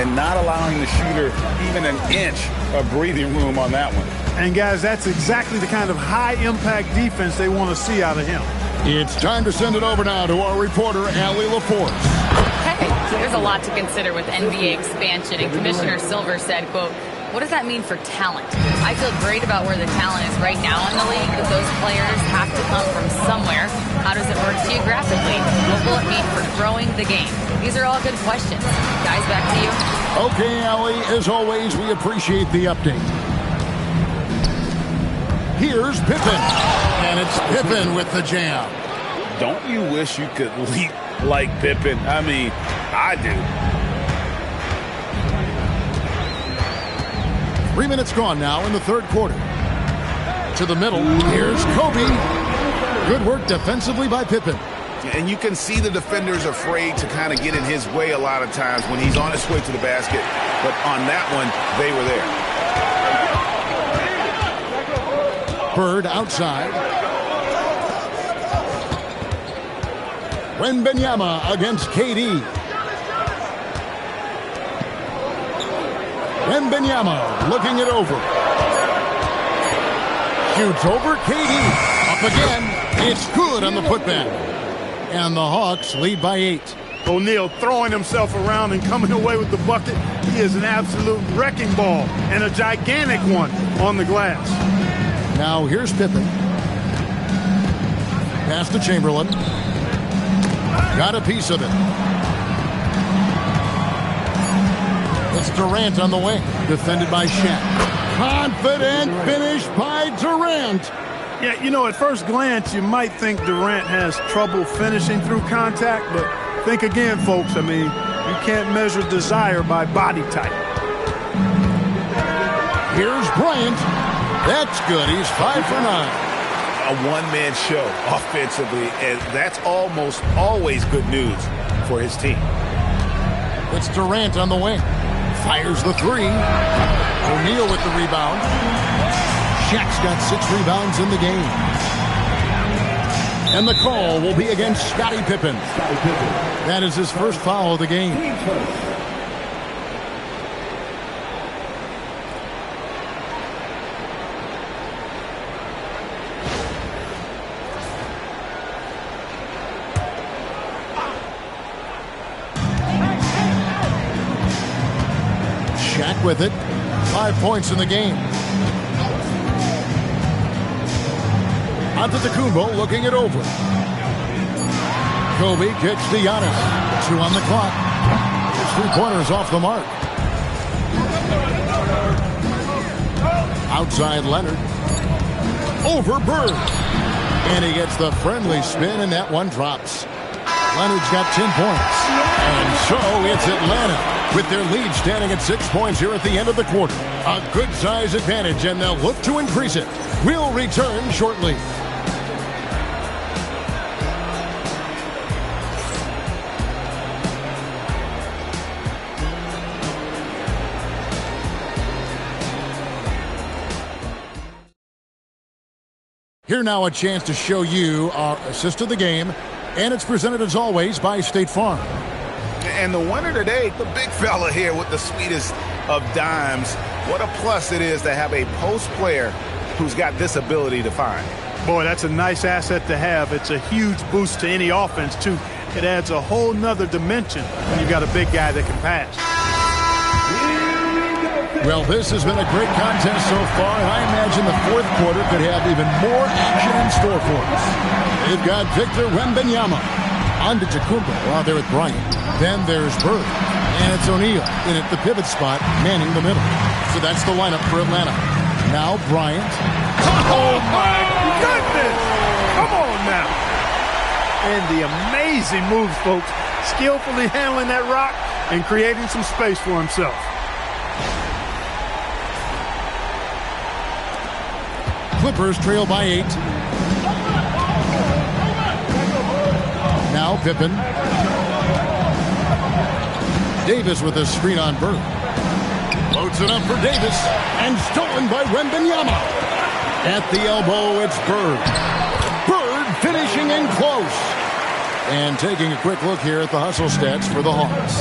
And not allowing the shooter even an inch of breathing room on that one.
And guys, that's exactly the kind of high-impact defense they want to see out of him.
It's time to send it over now to our reporter, Allie LaForce.
Hey, there's a lot to consider with NBA expansion, and Commissioner Silver said, quote, "What does that mean for talent? I feel great about where the talent is right now in the league, but those players have to come from somewhere. How does it work geographically? What will it mean for growing the game?" These are all good questions. Guys, back to you.
Okay, Allie, as always, we appreciate the update. Here's Pippen, and it's Pippen with the jam.
Don't you wish you could leap like Pippen? I mean, I do.
3 minutes gone now in the third quarter. To the middle, here's Kobe. Good work defensively by Pippen.
And you can see the defenders afraid to kind of get in his way a lot of times when he's on his way to the basket. But on that one, they were there.
Bird outside. Wembanyama against KD. Wembanyama looking it over. Shoots over KD. Up again. It's good on the putback. And the Hawks lead by 8.
O'Neal throwing himself around and coming away with the bucket. He is an absolute wrecking ball and a gigantic one on the glass.
Now here's Pippen. Pass to Chamberlain. Got a piece of it. It's Durant on the wing. Defended by Shaq. Confident finish by Durant.
Yeah, you know, at first glance, you might think Durant has trouble finishing through contact, but think again, folks. I mean, you can't measure desire by body type.
Here's Bryant. That's good. He's 5 for 9.
A one-man show offensively, and that's almost always good news for his team.
It's Durant on the wing. Fires the three. O'Neal with the rebound. Shaq's got 6 rebounds in the game. And the call will be against Scottie Pippen. That is his first foul of the game. Shaq with it. 5 points in the game. Antetokounmpo looking it over. Kobe kicks to Giannis. 2 on the clock. His 3-pointers off the mark. Outside Leonard. Over Bird. And he gets the friendly spin, and that one drops. Leonard's got 10 points. And so it's Atlanta with their lead standing at 6 points here at the end of the quarter. A good size advantage, and they'll look to increase it. We'll return shortly. Here now a chance to show you our assist of the game, and it's presented as always by State Farm.
And the winner today, the big fella here with the sweetest of dimes. What a plus it is to have a post player who's got this ability to find.
Boy, that's a nice asset to have. It's a huge boost to any offense, too. It adds a whole nother dimension when you've got a big guy that can pass.
Well, this has been a great contest so far, and I imagine the fourth quarter could have even more action in store for us. They've got Victor Wembanyama. Antetokounmpo out there with Bryant. Then there's Bird. And it's O'Neal in at the pivot spot, manning the middle. So that's the lineup for Atlanta. Now Bryant.
Oh, my goodness! Come on now. And the amazing moves, folks. Skillfully handling that rock and creating some space for himself. Clippers trail by 8.
Now Now Pippen. Davis with a screen on Bird. Loads it up for Davis, and stolen by Wembanyama. At the elbow, it's Bird. Bird finishing in close. And taking a quick look here at the hustle stats for the Hawks.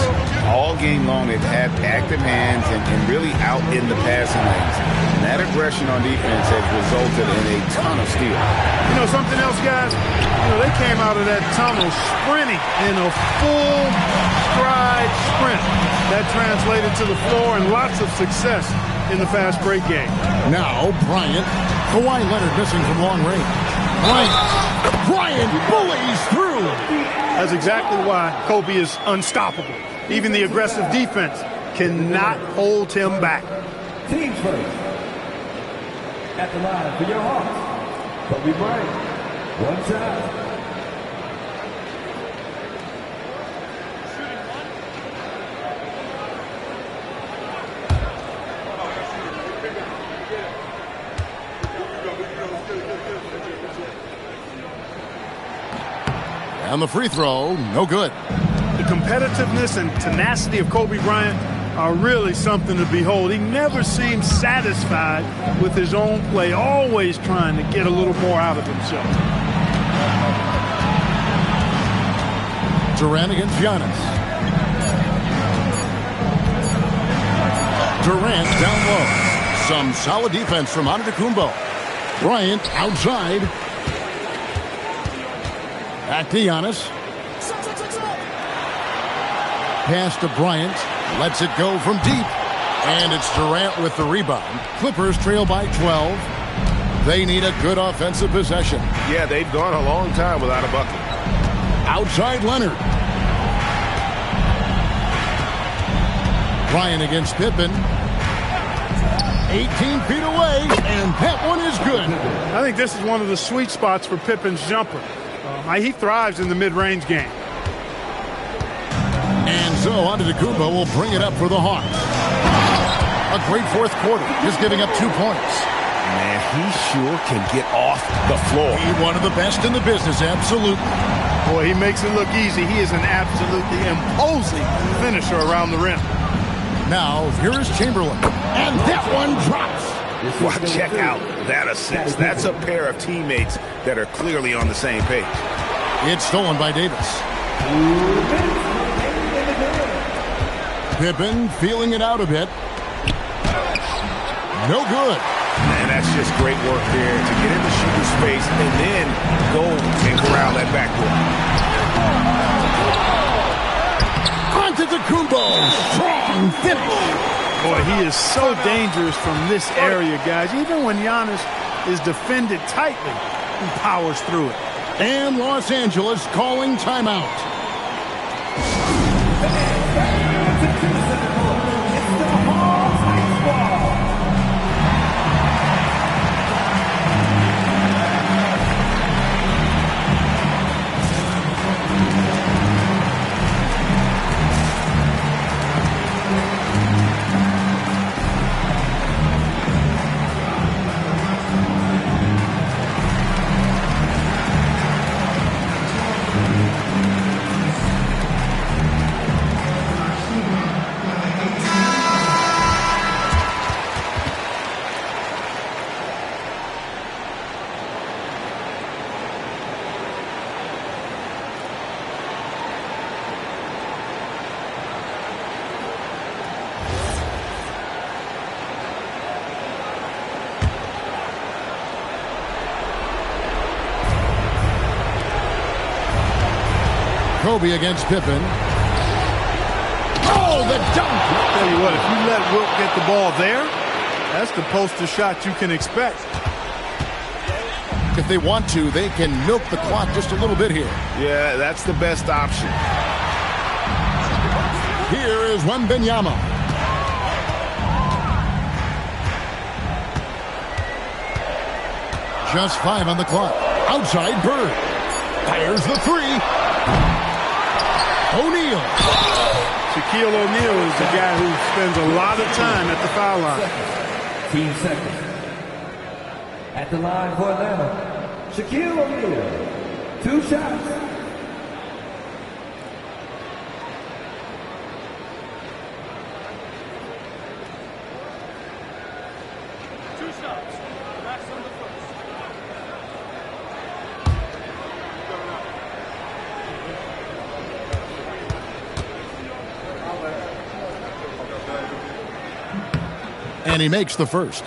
All game long, they've had active hands and really out in the passing lanes. And that aggression on defense has resulted in a ton of steals.
You know something else, guys? They came out of that tunnel sprinting in a full stride sprint. That translated to the floor and lots of success in the fast break game.
Now Bryant. Kawhi Leonard missing from long range. Bryant bullies through.
That's exactly why Kobe is unstoppable. Even the aggressive defense cannot hold him back.
Team first. At the line for your Hawks, Kobe Bryant. One shot.
And the free throw, no good.
The competitiveness and tenacity of Kobe Bryant are really something to behold. He never seems satisfied with his own play, always trying to get a little more out of himself.
Durant against Giannis. Durant down low. Some solid defense from Antetokounmpo. Bryant outside. Back to Giannis. Pass to Bryant. Lets it go from deep. And it's Durant with the rebound. Clippers trail by 12. They need a good offensive possession.
Yeah, they've gone a long time without a bucket.
Outside Leonard. Bryant against Pippen. 18 feet away, and that one is good.
I think this is one of the sweet spots for Pippen's jumper. He thrives in the mid-range game.
And so Antetokounmpo will bring it up for the Hawks. A great fourth quarter, just giving up 2 points.
Man, he sure can get off the floor.
He's one of the best in the business, absolutely.
Boy, he makes it look easy. He is an absolutely imposing finisher around the rim.
Now, here is Chamberlain. And that one drops.
Wow, check out that assist. That's a pair of teammates that are clearly on the same page.
It's stolen by Davis. Pippen feeling it out a bit. No good.
Man, that's just great work there to get in the shooting space and then go and corral that backcourt.
Antetokounmpo, strong finish.
Boy, he is so dangerous from this area, guys. Even when Giannis is defended tightly, he powers through it.
And Los Angeles calling timeout. Kobe against Pippen. Oh, the dunk!
I'll tell you what, if you let Wilt get the ball there, that's the poster shot you can expect.
If they want to, they can milk the clock just a little bit here.
Yeah, that's the best option.
Here is Wembanyama. Just 5 on the clock. Outside Bird. Fires the 3. O'Neal.
Shaquille O'Neal is the guy who spends a lot of time at the foul line.
Team second. At the line for Atlanta, Shaquille O'Neal. 2 shots.
And he makes the first.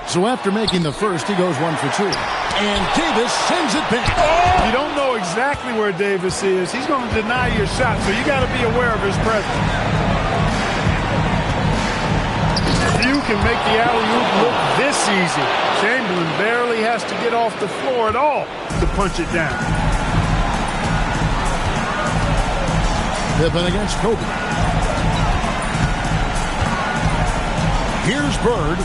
So after making the first, he goes 1 for 2. And Davis sends it back.
You don't know exactly where Davis is. He's going to deny your shot, so you got to be aware of his presence. You can make the alley-oop look this easy. Chamberlain barely has to get off the floor at all to punch it down.
Pippen against Kobe. Here's Bird.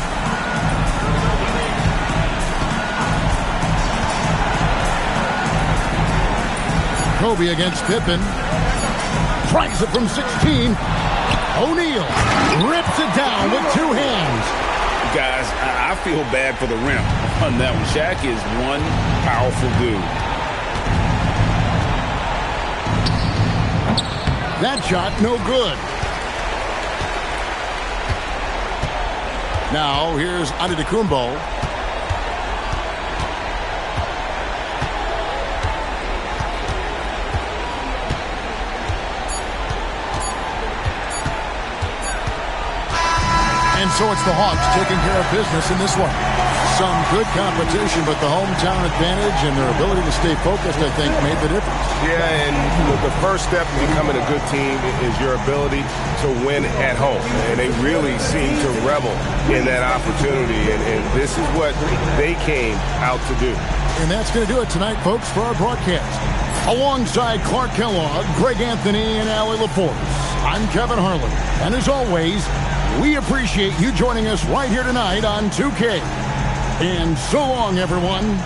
Kobe against Pippen. Tries it from 16. O'Neal rips it down with 2 hands.
Guys, I feel bad for the rim on that one. Shaq is one powerful dude.
That shot, no good. Now, here's Antetokounmpo. And so it's the Hawks taking care of business in this one. Some good competition, but the hometown advantage and their ability to stay focused, I think, made the difference.
Yeah, and the first step to becoming a good team is your ability to win at home. And they really seem to revel in that opportunity. And this is what they came out to do.
And that's going to do it tonight, folks, for our broadcast. Alongside Clark Kellogg, Greg Anthony, and Allie LaForce, I'm Kevin Harlan. And as always, we appreciate you joining us right here tonight on 2K. And so long, everyone.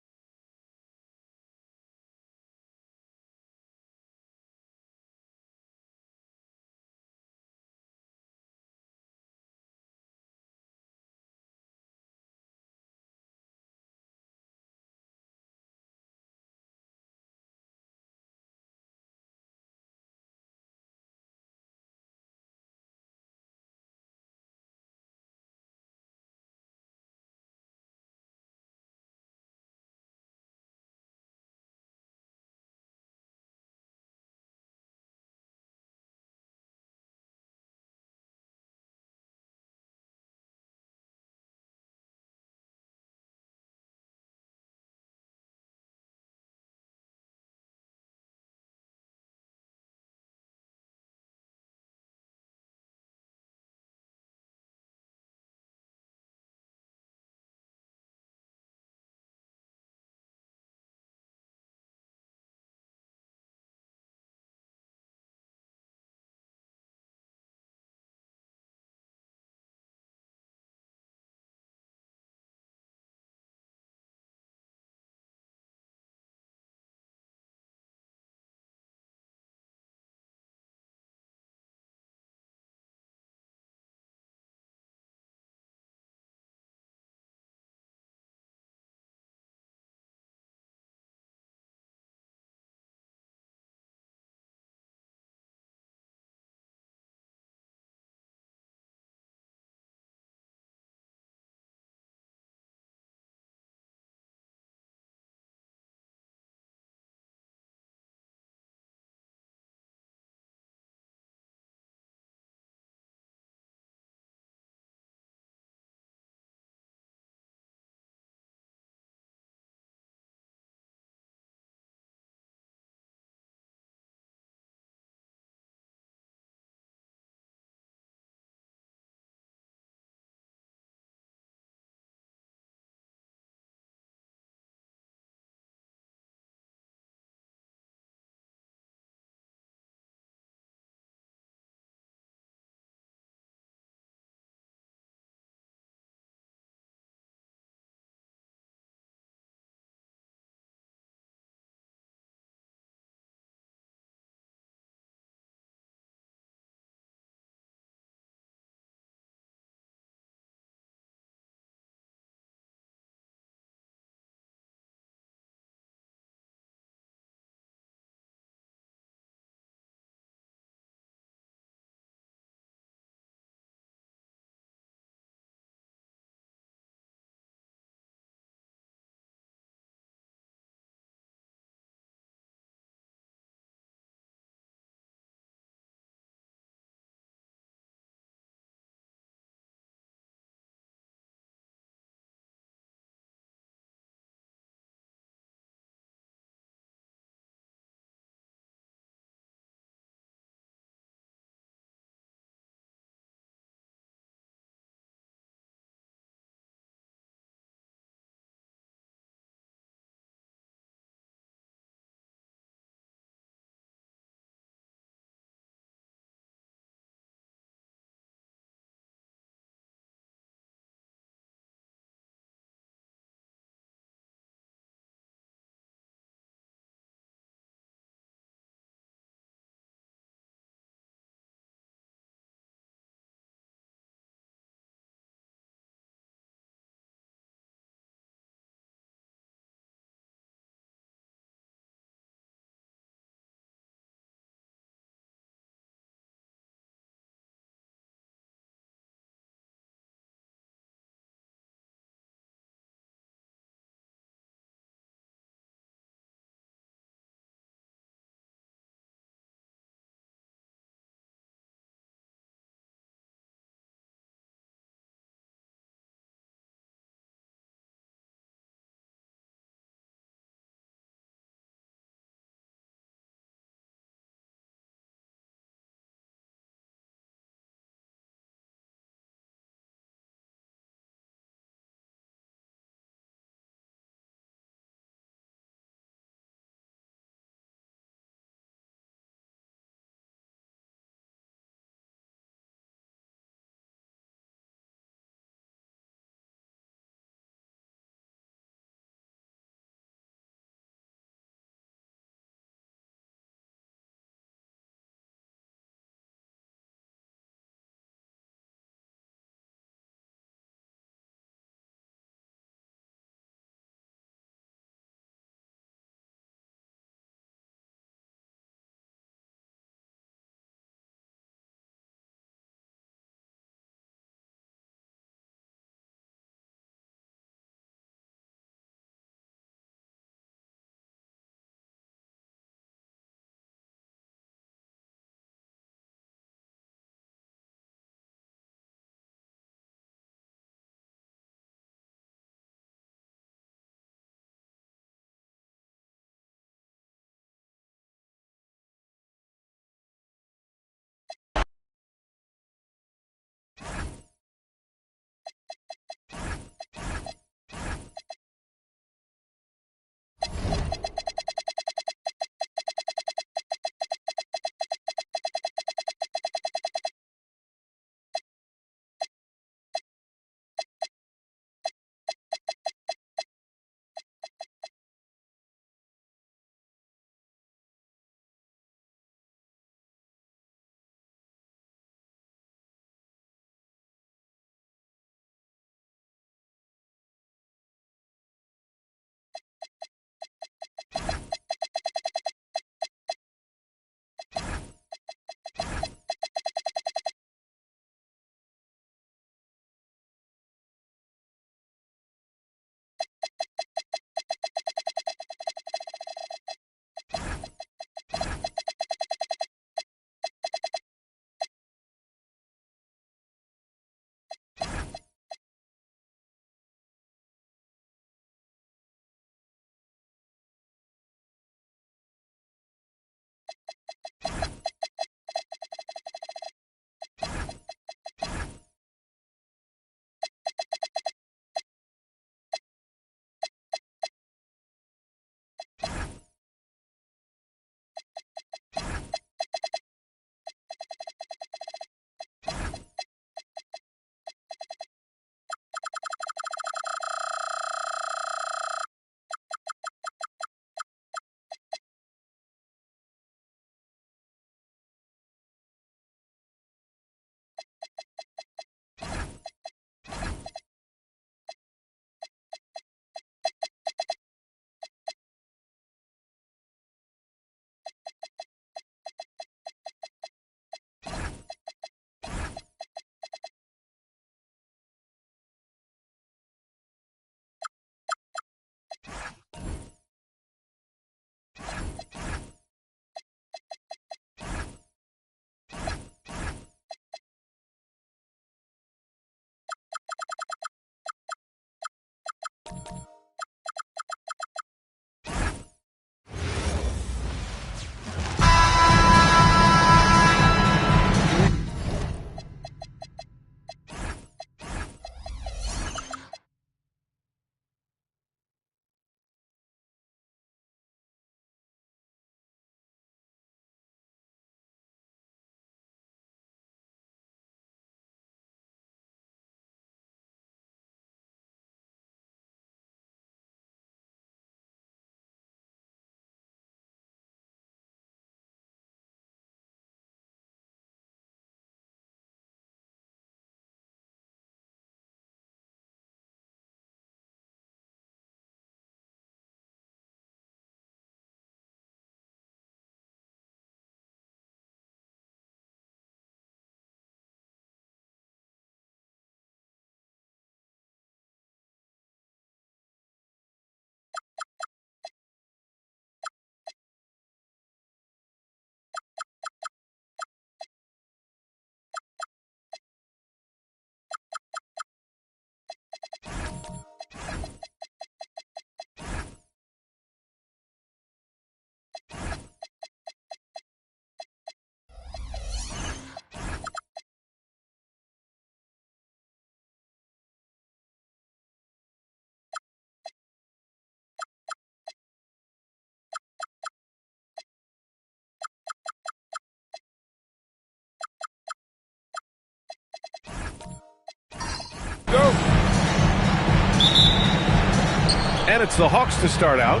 And it's the Hawks to start out.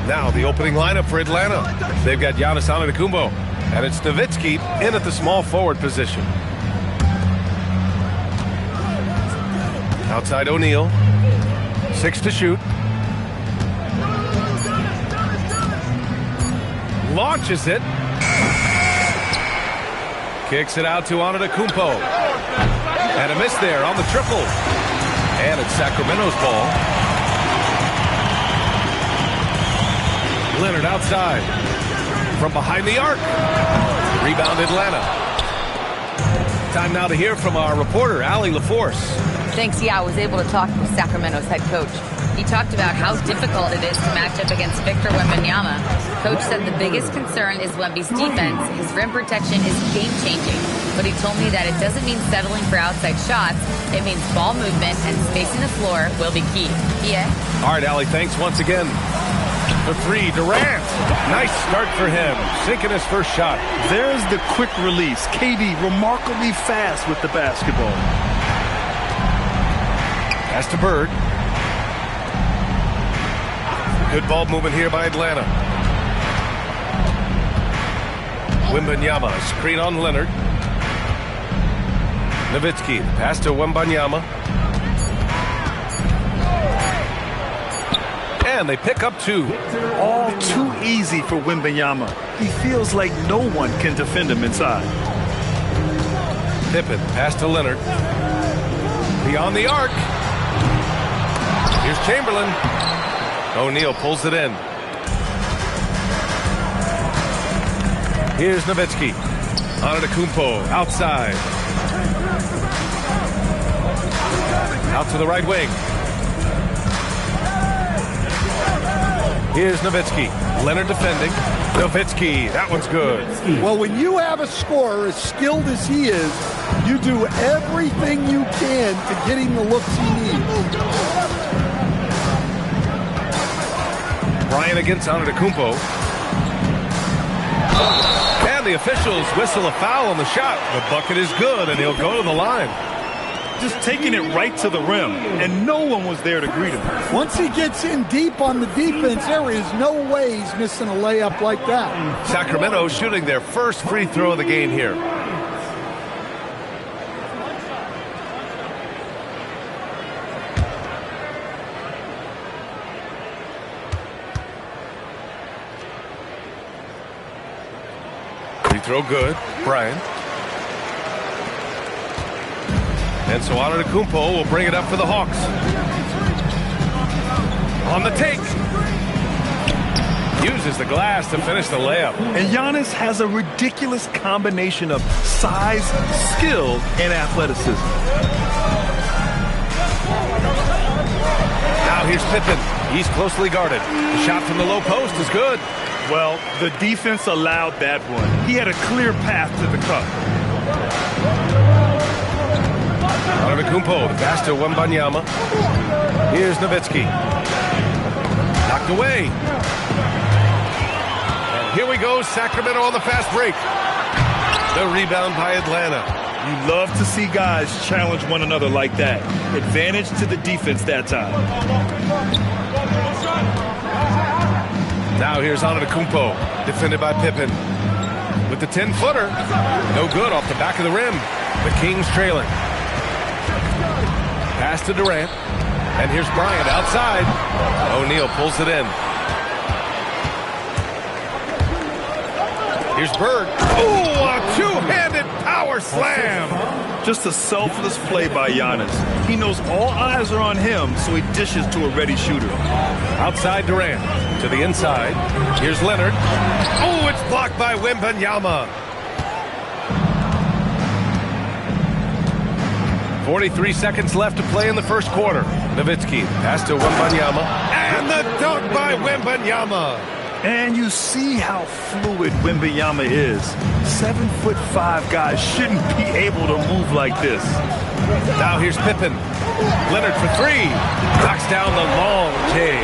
Now the opening lineup for Atlanta. They've got Giannis Antetokounmpo. And it's Nowitzki in at the small forward position. Outside O'Neal. 6 to shoot. Launches it. Kicks it out to Antetokounmpo. And a miss there on the triple. And it's Sacramento's ball. Leonard outside. From behind the arc. Rebound Atlanta. Time now to hear from our reporter, Allie LaForce.
Thanks. Yeah, I was able to talk with Sacramento's head coach. He talked about how difficult it is to match up against Victor Wembanyama. Coach said the biggest concern is Wemby's defense. His rim protection is game-changing. But he told me that it doesn't mean settling for outside shots. It means ball movement and spacing the floor will be key. Yeah.
All right, Allie, thanks once again. The three, Durant. Nice start for him. Sinking his first shot.
There's the quick release. KD remarkably fast with the basketball.
Pass to Bird. Good ball movement here by Atlanta. Wembanyama, screen on Leonard. Nowitzki, pass to Wembanyama. And they pick up 2.
All too easy for Wembanyama. He feels like no one can defend him inside.
Pippen, pass to Leonard. Beyond the arc. Here's Chamberlain. O'Neal pulls it in. Here's Nowitzki. Antetokounmpo outside. Out to the right wing. Here's Nowitzki. Leonard defending. Nowitzki, that one's good.
Well, when you have a scorer as skilled as he is, you do everything you can to get him the looks he needs.
Bryant against Antetokounmpo. And the officials whistle a foul on the shot. The bucket is good, and he'll go to the line.
Just taking it right to the rim, and no one was there to greet him.
Once he gets in deep on the defense, there is no way he's missing a layup like that.
Sacramento shooting their first free throw of the game here. Free throw good. Bryant. And so Antetokounmpo will bring it up for the Hawks. On the take. Uses the glass to finish the layup.
And Giannis has a ridiculous combination of size, skill, and athleticism.
Now here's Pippen. He's closely guarded. The shot from the low post is good.
Well, the defense allowed that one. He had a clear path to the cup.
Antetokounmpo, the pass to Wembanyama. Here's Nowitzki. Knocked away. And here we go, Sacramento on the fast break. The rebound by Atlanta.
You love to see guys challenge one another like that. Advantage to the defense that time.
Now here's Antetokounmpo, defended by Pippen. With the 10-footer, no good off the back of the rim. The Kings trailing. Pass to Durant. And here's Bryant outside. O'Neal pulls it in. Here's Bird. Oh, a two-handed power slam.
Just a selfless play by Giannis. He knows all eyes are on him, so he dishes to a ready shooter.
Outside Durant. To the inside. Here's Leonard. Oh, it's blocked by Wembanyama. 43 seconds left to play in the first quarter. Nowitzki, pass to Wembanyama. And the dunk by Wembanyama.
And you see how fluid Wembanyama is. 7'5" guys shouldn't be able to move like this.
Now here's Pippen. Leonard for 3. Knocks down the long J.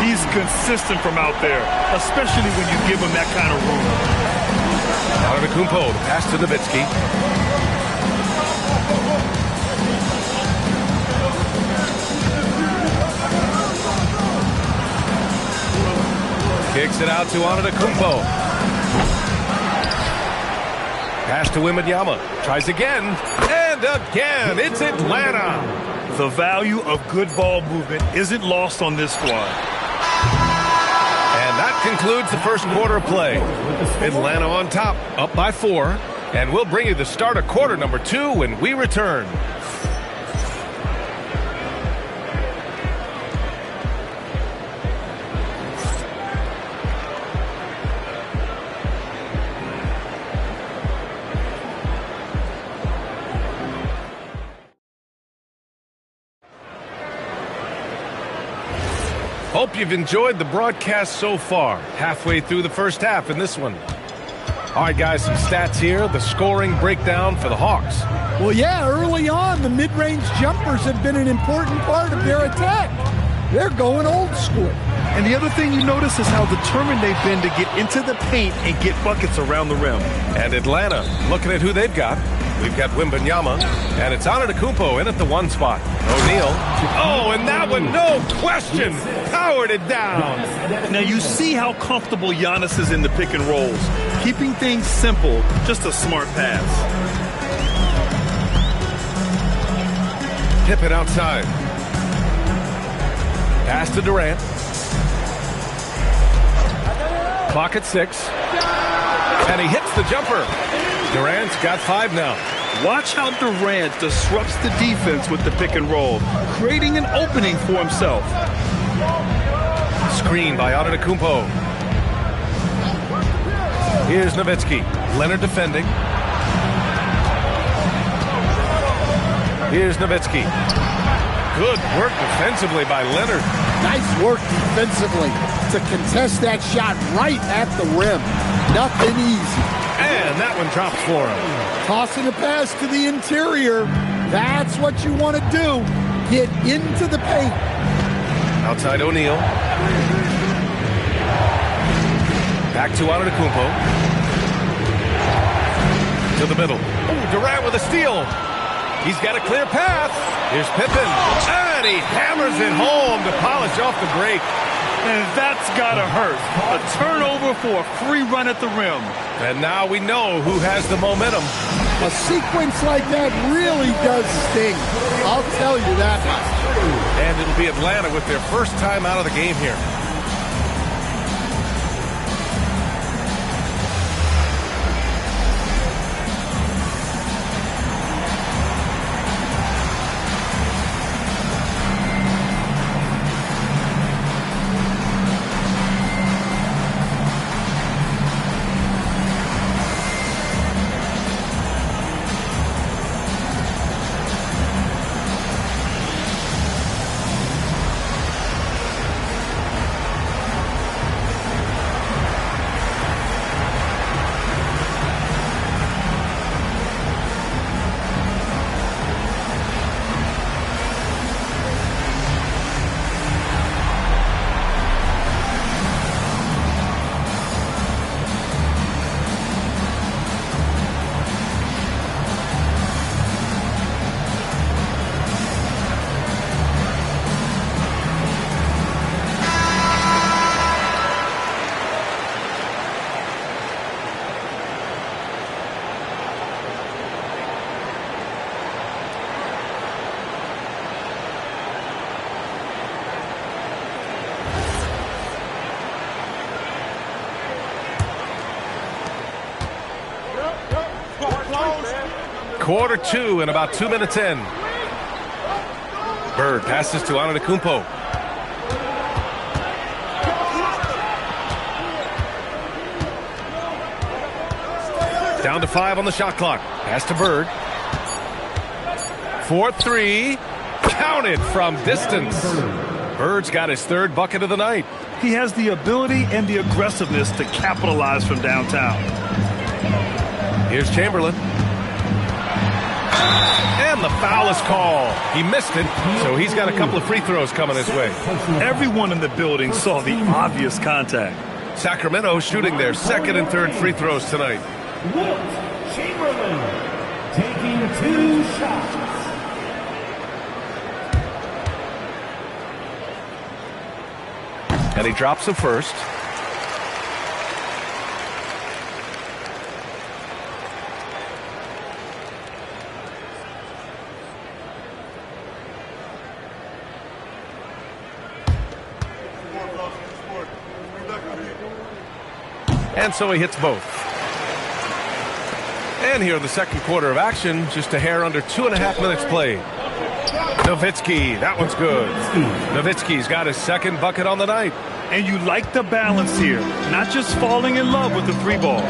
He's consistent from out there, especially when you give him that kind of room.
Antetokounmpo, pass to Nowitzki. Kicks it out to Antetokounmpo. Pass to Wembanyama. Tries again. And again. It's Atlanta.
The value of good ball movement isn't lost on this squad.
And that concludes the first quarter of play. Atlanta on top, up by 4. And we'll bring you the start of quarter number 2 when we return. Hope you've enjoyed the broadcast so far. Halfway through the first half in this one. All right, guys, some stats here. The scoring breakdown for the Hawks.
Well, yeah, early on, the mid-range jumpers have been an important part of their attack. They're going old school.
And the other thing you notice is how determined they've been to get into the paint and get buckets around the rim.
And Atlanta, looking at who they've got. We've got Wembanyama, and it's Antetokounmpo in at the 1 spot. O'Neal. Oh, and that one, no question, powered it down.
Now you see how comfortable Giannis is in the pick and rolls. Keeping things simple, just a smart pass.
Pippen outside. Pass to Durant. Clock at 6. And he hits the jumper. Durant's got 5 now.
Watch how Durant disrupts the defense with the pick and roll, creating an opening for himself.
Screen by Antetokounmpo. Here's Nowitzki. Leonard defending. Here's Nowitzki. Good work defensively by Leonard.
Nice work defensively to contest that shot right at the rim. Nothing easy.
And that one drops for him.
Tossing a pass to the interior. That's what you want to do. Get into the paint.
Outside O'Neal. Back to Antetokounmpo. To the middle. Oh, Durant with a steal. He's got a clear path. Here's Pippen. And he hammers it home to polish off the break.
And that's got to hurt. A turnover for a free run at the rim.
And now we know who has the momentum.
A sequence like that really does sting. I'll tell you that.
And it'll be Atlanta with their first time out of the game here. Quarter 2 and about 2 minutes in. Bird passes to Antetokounmpo. Down to 5 on the shot clock. Pass to Bird. 4-3. Counted from distance. Bird's got his 3rd bucket of the night.
He has the ability and the aggressiveness to capitalize from downtown.
Here's Chamberlain. And the foul is called. He missed it, so he's got a couple of free throws coming his way.
Everyone in the building saw the obvious contact.
Sacramento shooting their 2nd and 3rd free throws tonight.
Wilt Chamberlain taking 2 shots.
And he drops the first. And so he hits both. And here in the second quarter of action, just a hair under 2.5 minutes played. Nowitzki, that one's good. Nowitzki's got his second bucket on the night.
And you like the balance here, not just falling in love with the three ball.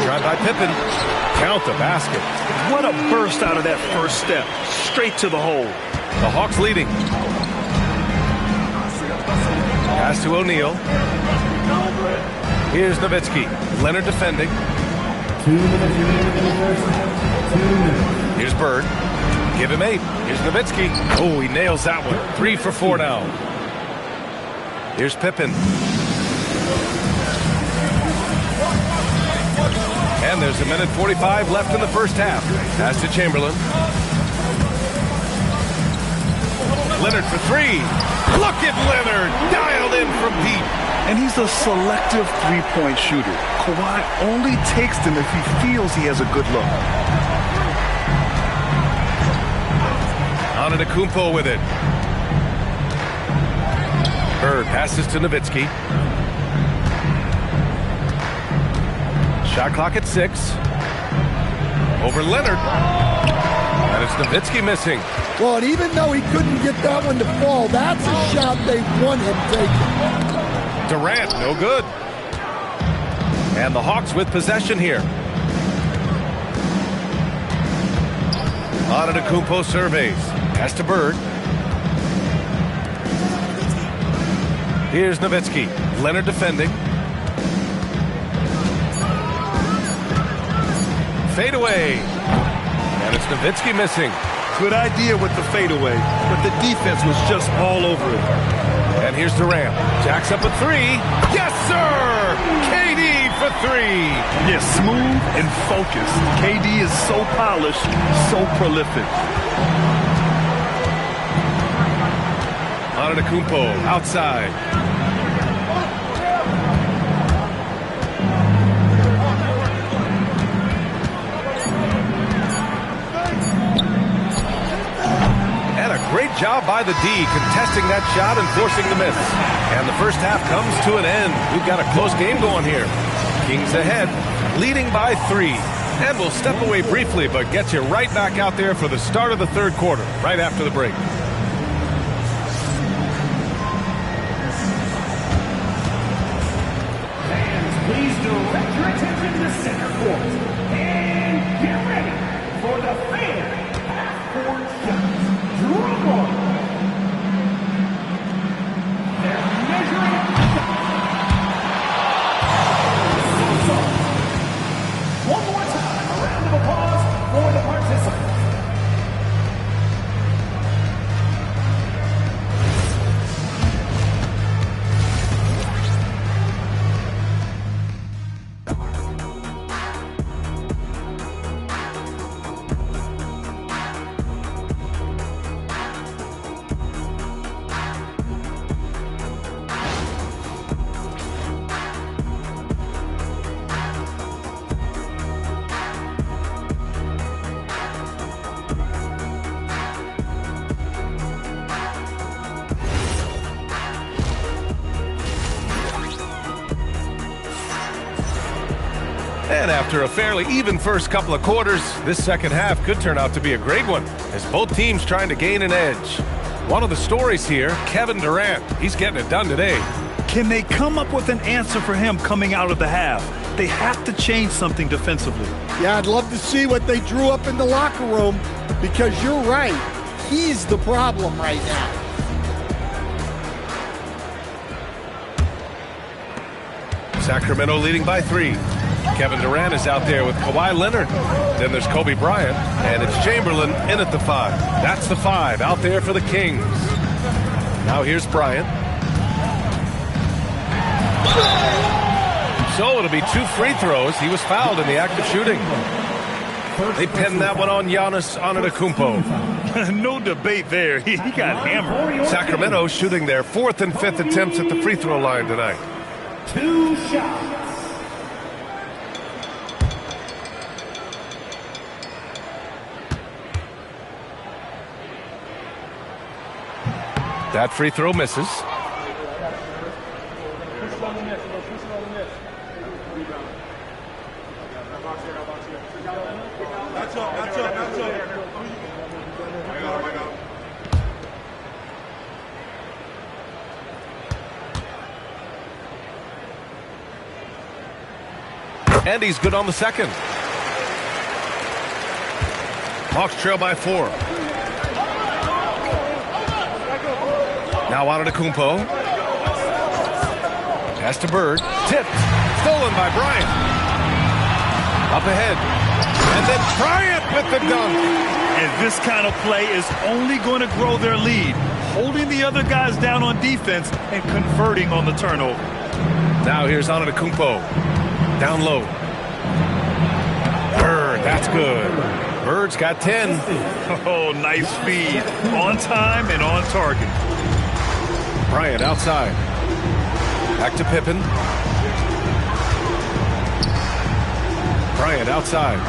Tried by Pippen. Count the basket.
What a burst out of that first step. Straight to the hole.
The Hawks leading. Pass to O'Neal. Here's Nowitzki. Leonard defending.
2 minutes remaining. 2 minutes.
Here's Bird. Give him 8. Here's Nowitzki. Oh, he nails that one. 3 for 4 now. Here's Pippen. And there's 1:45 left in the first half. Pass to Chamberlain. Leonard for 3. Look at Leonard. Dialed in from deep.
And he's a selective three-point shooter. Kawhi only takes them if he feels he has a good look.
Antetokounmpo with it. Bird passes to Nowitzki. Shot clock at 6. Over Leonard. And it's Nowitzki missing.
Well, and even though he couldn't get that one to fall, that's a shot they want him taking.
Durant, no good. And the Hawks with possession here. Antetokounmpo surveys. Pass to Bird. Here's Nowitzki. Leonard defending. Fade away. And it's Nowitzki missing.
Good idea with the fadeaway, but the defense was just all over it.
And here's Durant. Jacks up a 3. Yes, sir! KD for 3.
Yes, smooth and focused. KD is so polished, so prolific.
Antetokounmpo outside. Great job by the D, contesting that shot and forcing the miss. And the first half comes to an end. We've got a close game going here. Kings ahead, leading by 3. And we'll step away briefly, but get you right back out there for the start of the third quarter, right after the break.
Fans, please direct your attention to center court. And get ready for the fair half-court shots. Drum roll. They're measuring. One more time, a round of applause for the participants.
And after a fairly even first couple of quarters, this second half could turn out to be a great one, as both teams trying to gain an edge. One of the stories here, Kevin Durant. He's getting it done today.
Can they come up with an answer for him coming out of the half? They have to change something defensively.
Yeah, I'd love to see what they drew up in the locker room, because you're right. He's the problem right now.
Sacramento leading by 3. Kevin Durant is out there with Kawhi Leonard. Then there's Kobe Bryant, and it's Chamberlain in at the 5. That's the 5 out there for the Kings. Now here's Bryant. So it'll be 2 free throws. He was fouled in the act of shooting. They pinned that one on Giannis Antetokounmpo.
No debate there. He got hammered.
Sacramento shooting their 4th and 5th attempts at the free throw line tonight.
2 shots.
That free throw misses. And he's good on the second. Hawks trail by 4. Now Antetokounmpo. Pass to Bird. Tipped. Stolen by Bryant. Up ahead. And then Bryant with the dunk.
And this kind of play is only going to grow their lead. Holding the other guys down on defense and converting on the turnover.
Now here's Antetokounmpo. Down low. Bird, that's good. Bird's got 10.
Oh, nice feed. On time and on target.
Bryant outside. Back to Pippen. Bryant outside.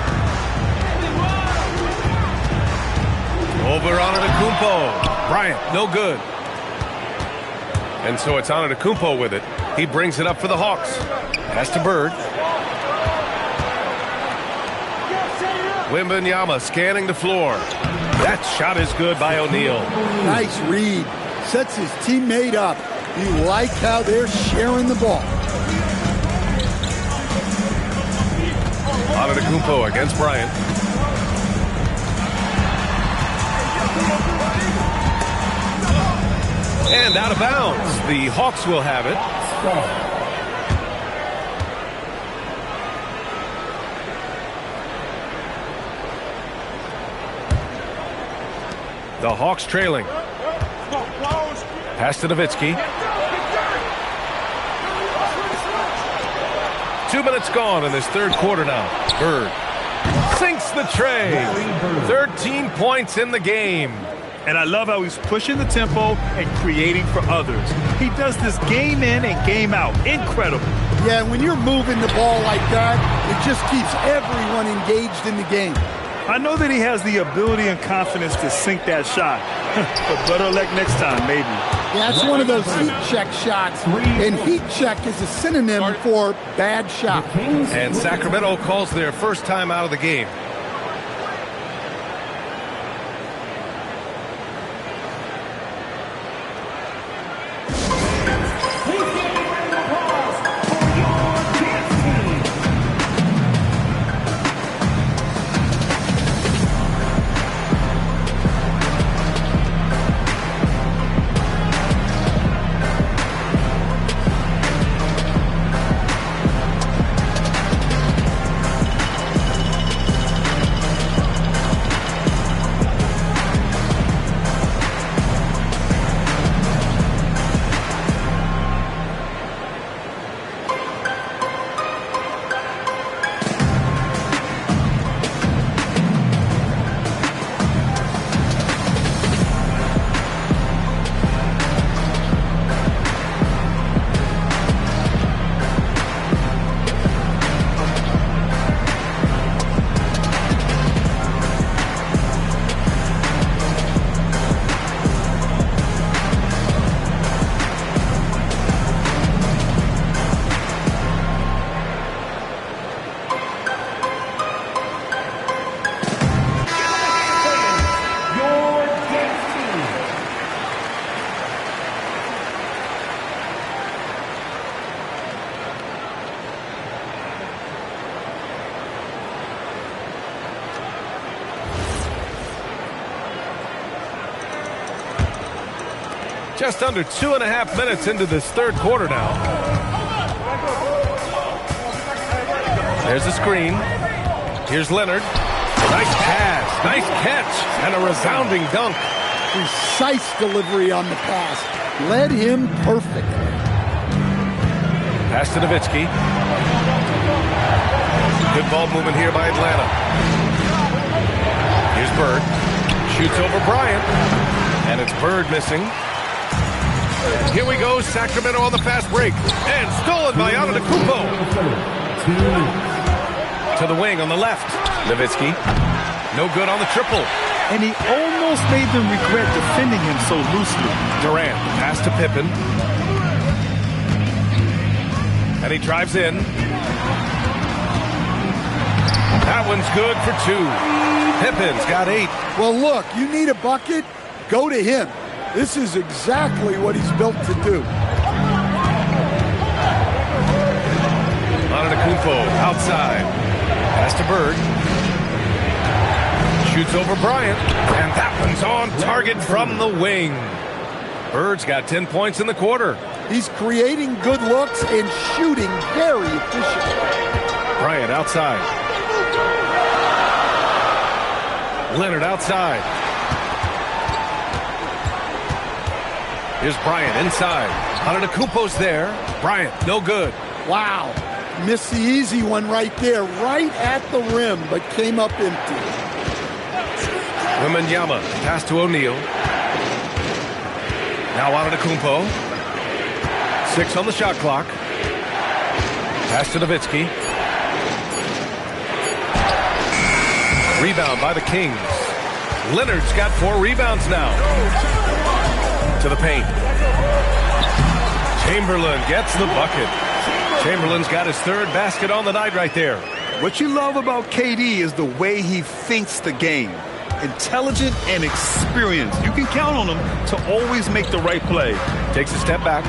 Over Antetokounmpo. Bryant, no good. And so it's Antetokounmpo with it. He brings it up for the Hawks. Pass to Bird. Wembanyama scanning the floor. That shot is good by O'Neal.
Nice read. Sets his teammate up. You like how they're sharing the ball.
Antetokounmpo against Bryant. And out of bounds. The Hawks will have it. The Hawks trailing. Pass to Nowitzki. 2 minutes gone in this third quarter now. Bird sinks the tray. 13 points in the game.
And I love how he's pushing the tempo and creating for others. He does this game in and game out. Incredible.
Yeah, when you're moving the ball like that, it just keeps everyone engaged in the game.
I know that he has the ability and confidence to sink that shot. But better luck next time, maybe.
Yeah, it's one of those heat check shots. And heat check is a synonym for bad shot.
And Sacramento calls their first time out of the game. Just under 2.5 minutes into this third quarter now. There's a screen. Here's Leonard. Nice pass, nice catch, and a resounding dunk.
Precise delivery on the pass. Led him perfectly.
Pass to Nowitzki. Good ball movement here by Atlanta. Here's Bird. Shoots over Bryant. And it's Bird missing. And here we go, Sacramento on the fast break. And stolen by Antetokounmpo. To the wing on the left. Nowitzki. No good on the triple.
And he almost made them regret defending him so loosely.
Durant, pass to Pippen. And he drives in. That one's good for 2. Pippen's got 8.
Well, look, you need a bucket, go to him. This is exactly what he's built to do.
Antetokounmpo outside. Pass to Bird. Shoots over Bryant. And that one's on target from the wing. Bird's got 10 points in the quarter.
He's creating good looks and shooting very efficiently.
Bryant outside. Leonard outside. Here's Bryant inside. Antetokounmpo's there. Bryant, no good.
Wow. Missed the easy one right there, right at the rim, but came up empty.
Wembanyama, pass to O'Neal. Now Antetokounmpo. 6 on the shot clock. Pass to Nowitzki. Rebound by the Kings. Leonard's got 4 rebounds now. To the paint. Chamberlain gets the bucket. Chamberlain's got his 3rd basket on the night right there.
What you love about KD is the way he thinks the game. Intelligent and experienced. You can count on him to always make the right play.
Takes a step back.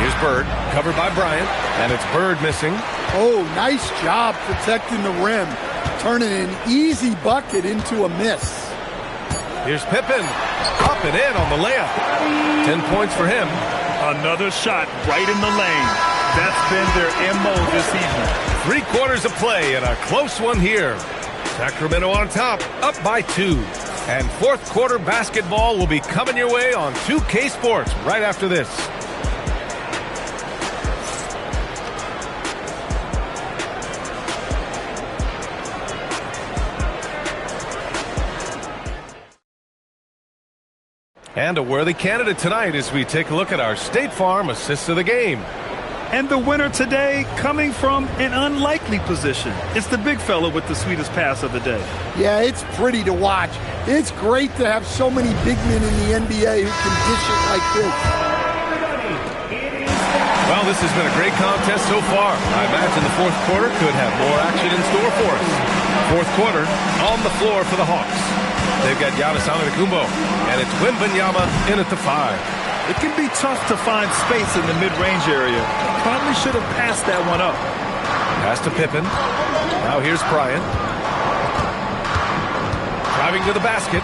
Here's Bird, covered by Bryant, and it's Bird missing.
Oh, nice job protecting the rim. Turning an easy bucket into a miss.
Here's Pippen, up and in on the layup. 10 points for him.
Another shot right in the lane. That's been their MO this season.
3 quarters of play and a close one here. Sacramento on top, up by 2. And 4th quarter basketball will be coming your way on 2K Sports right after this. And a worthy candidate tonight as we take a look at our State Farm assists of the game.
And the winner today coming from an unlikely position. It's the big fella with the sweetest pass of the day.
Yeah, it's pretty to watch. It's great to have so many big men in the NBA who can dish it like this.
Well, this has been a great contest so far. I imagine the 4th quarter could have more action in store for us. 4th quarter on the floor for the Hawks. They've got Giannis Antetokounmpo, and it's Wembanyama in at the 5.
It can be tough to find space in the mid-range area. Probably should have passed that one up.
Pass to Pippen. Now here's Bryant. Driving to the basket.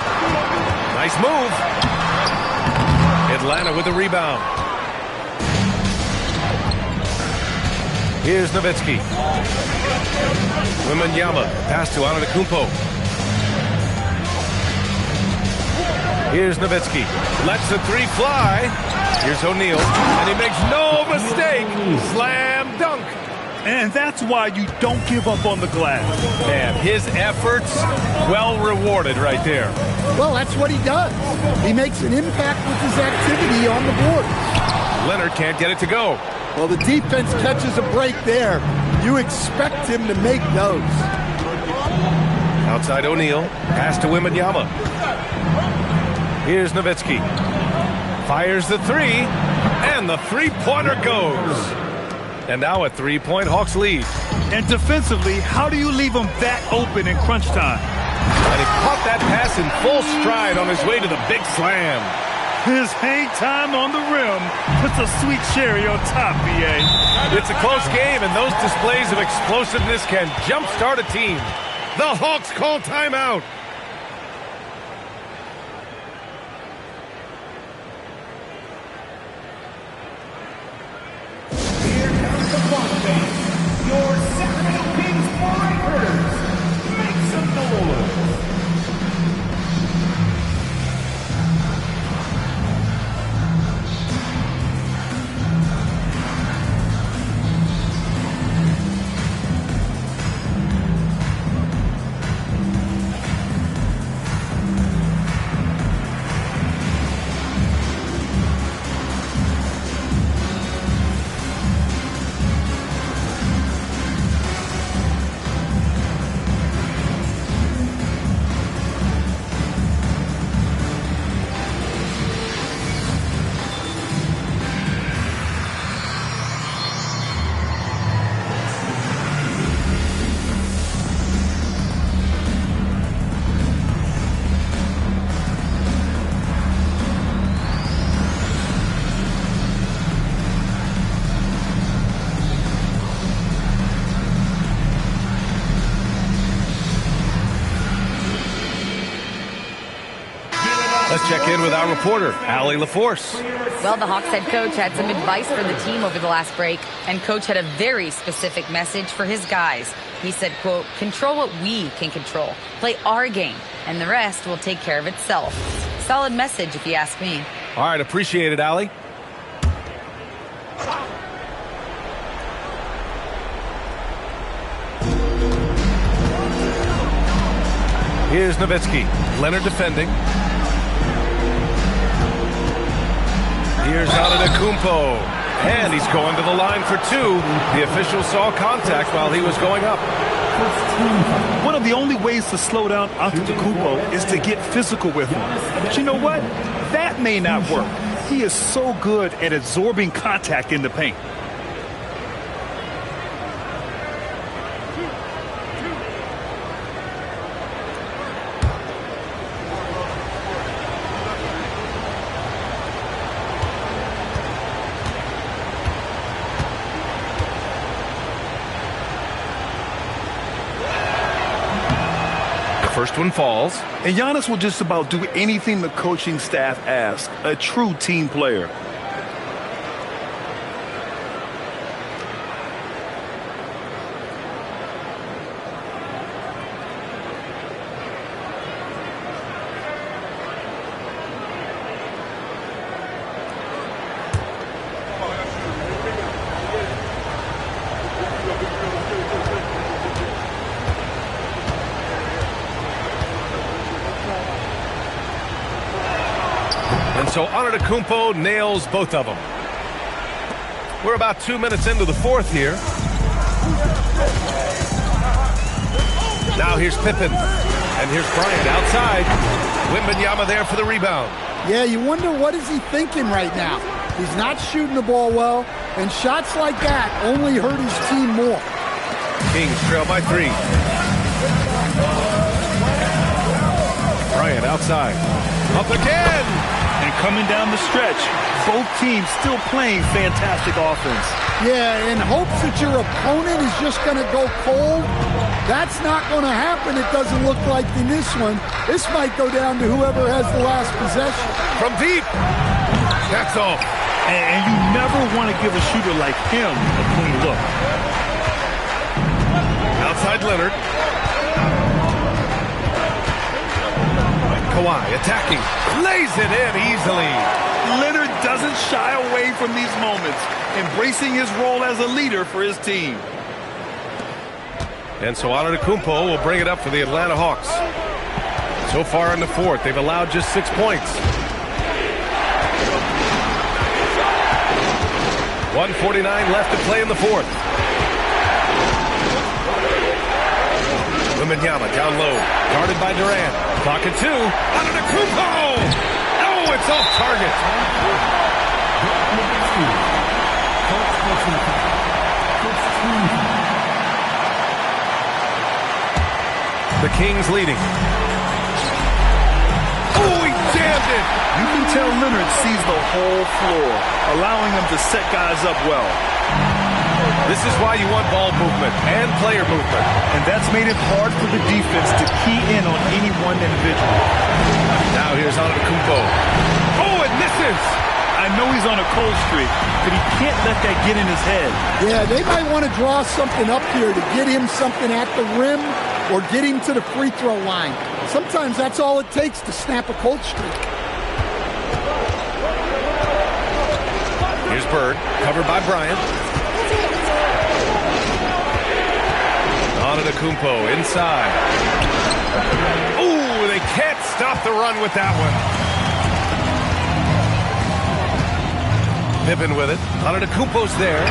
Nice move. Atlanta with the rebound. Here's Nowitzki. Wembanyama. Pass to Antetokounmpo. Here's Nowitzki. Lets the 3 fly. Here's O'Neal. And he makes no mistake. Slam dunk.
And that's why you don't give up on the glass.
Man, his efforts well rewarded right there.
Well, that's what he does. He makes an impact with his activity on the board.
Leonard can't get it to go.
Well, the defense catches a break there. You expect him to make those.
Outside O'Neal. Pass to Wembanyama. Here's Nowitzki. Fires the 3, and the 3-pointer goes. And now a 3-point Hawks lead.
And defensively, how do you leave them that open in crunch time?
And he caught that pass in full stride on his way to the big slam.
His hang time on the rim puts a sweet cherry on top, B.A.
It's a close game, and those displays of explosiveness can jumpstart a team. The Hawks call timeout.
Your Sacramento Kings Breakers. Make some noise.
Let's check in with our reporter, Allie LaForce.
Well, the Hawks head coach had some advice for the team over the last break, and coach had a very specific message for his guys. He said, quote, "Control what we can control. Play our game, and the rest will take care of itself." Solid message, if you ask me.
All right, appreciate it, Allie. Here's Nowitzki. Leonard defending. Here's Antetokounmpo. And he's going to the line for two. The official saw contact while he was going up.
One of the only ways to slow down Antetokounmpo is to get physical with him. But you know what? That may not work. He is so good at absorbing contact in the paint.
First one falls.
And Giannis will just about do anything the coaching staff asks. A true team player.
And so Antetokounmpo nails both of them. We're about 2 minutes into the fourth here. Now here's Pippen. And here's Bryant outside. Wembanyama there for the rebound.
Yeah, you wonder what is he thinking right now. He's not shooting the ball well, and shots like that only hurt his team more.
Kings trail by 3. Bryant outside. Up again!
And coming down the stretch, both teams still playing fantastic offense.
Yeah, in hopes that your opponent is just going to go cold, that's not going to happen. It doesn't look like in this one. This might go down to whoever has the last possession.
From deep. That's off.
And you never want to give a shooter like him a clean look.
Outside Leonard. Kawhi attacking. Lays it in easily.
Leonard doesn't shy away from these moments, embracing his role as a leader for his team.
And so Antetokounmpo will bring it up for the Atlanta Hawks. So far in the fourth, they've allowed just 6 points. 1:49 left to play in the fourth. Wembanyama down low, guarded by Durant. Clock at 2. Antetokounmpo! Oh, it's off target. The Kings leading. Oh, he jammed it!
You can tell Leonard sees the whole floor, allowing him to set guys up well.
This is why you want ball movement and player movement.
And that's made it hard for the defense to key in on any one individual.
Now here's Antetokounmpo. Oh, it misses!
I know he's on a cold streak, but he can't let that get in his head.
Yeah, they might want to draw something up here to get him something at the rim or get him to the free throw line. Sometimes that's all it takes to snap a cold streak.
Here's Bird, covered by Bryant. Antetokounmpo inside. Ooh, they can't stop the run with that one. Pippen with it. Antetokounmpo's there.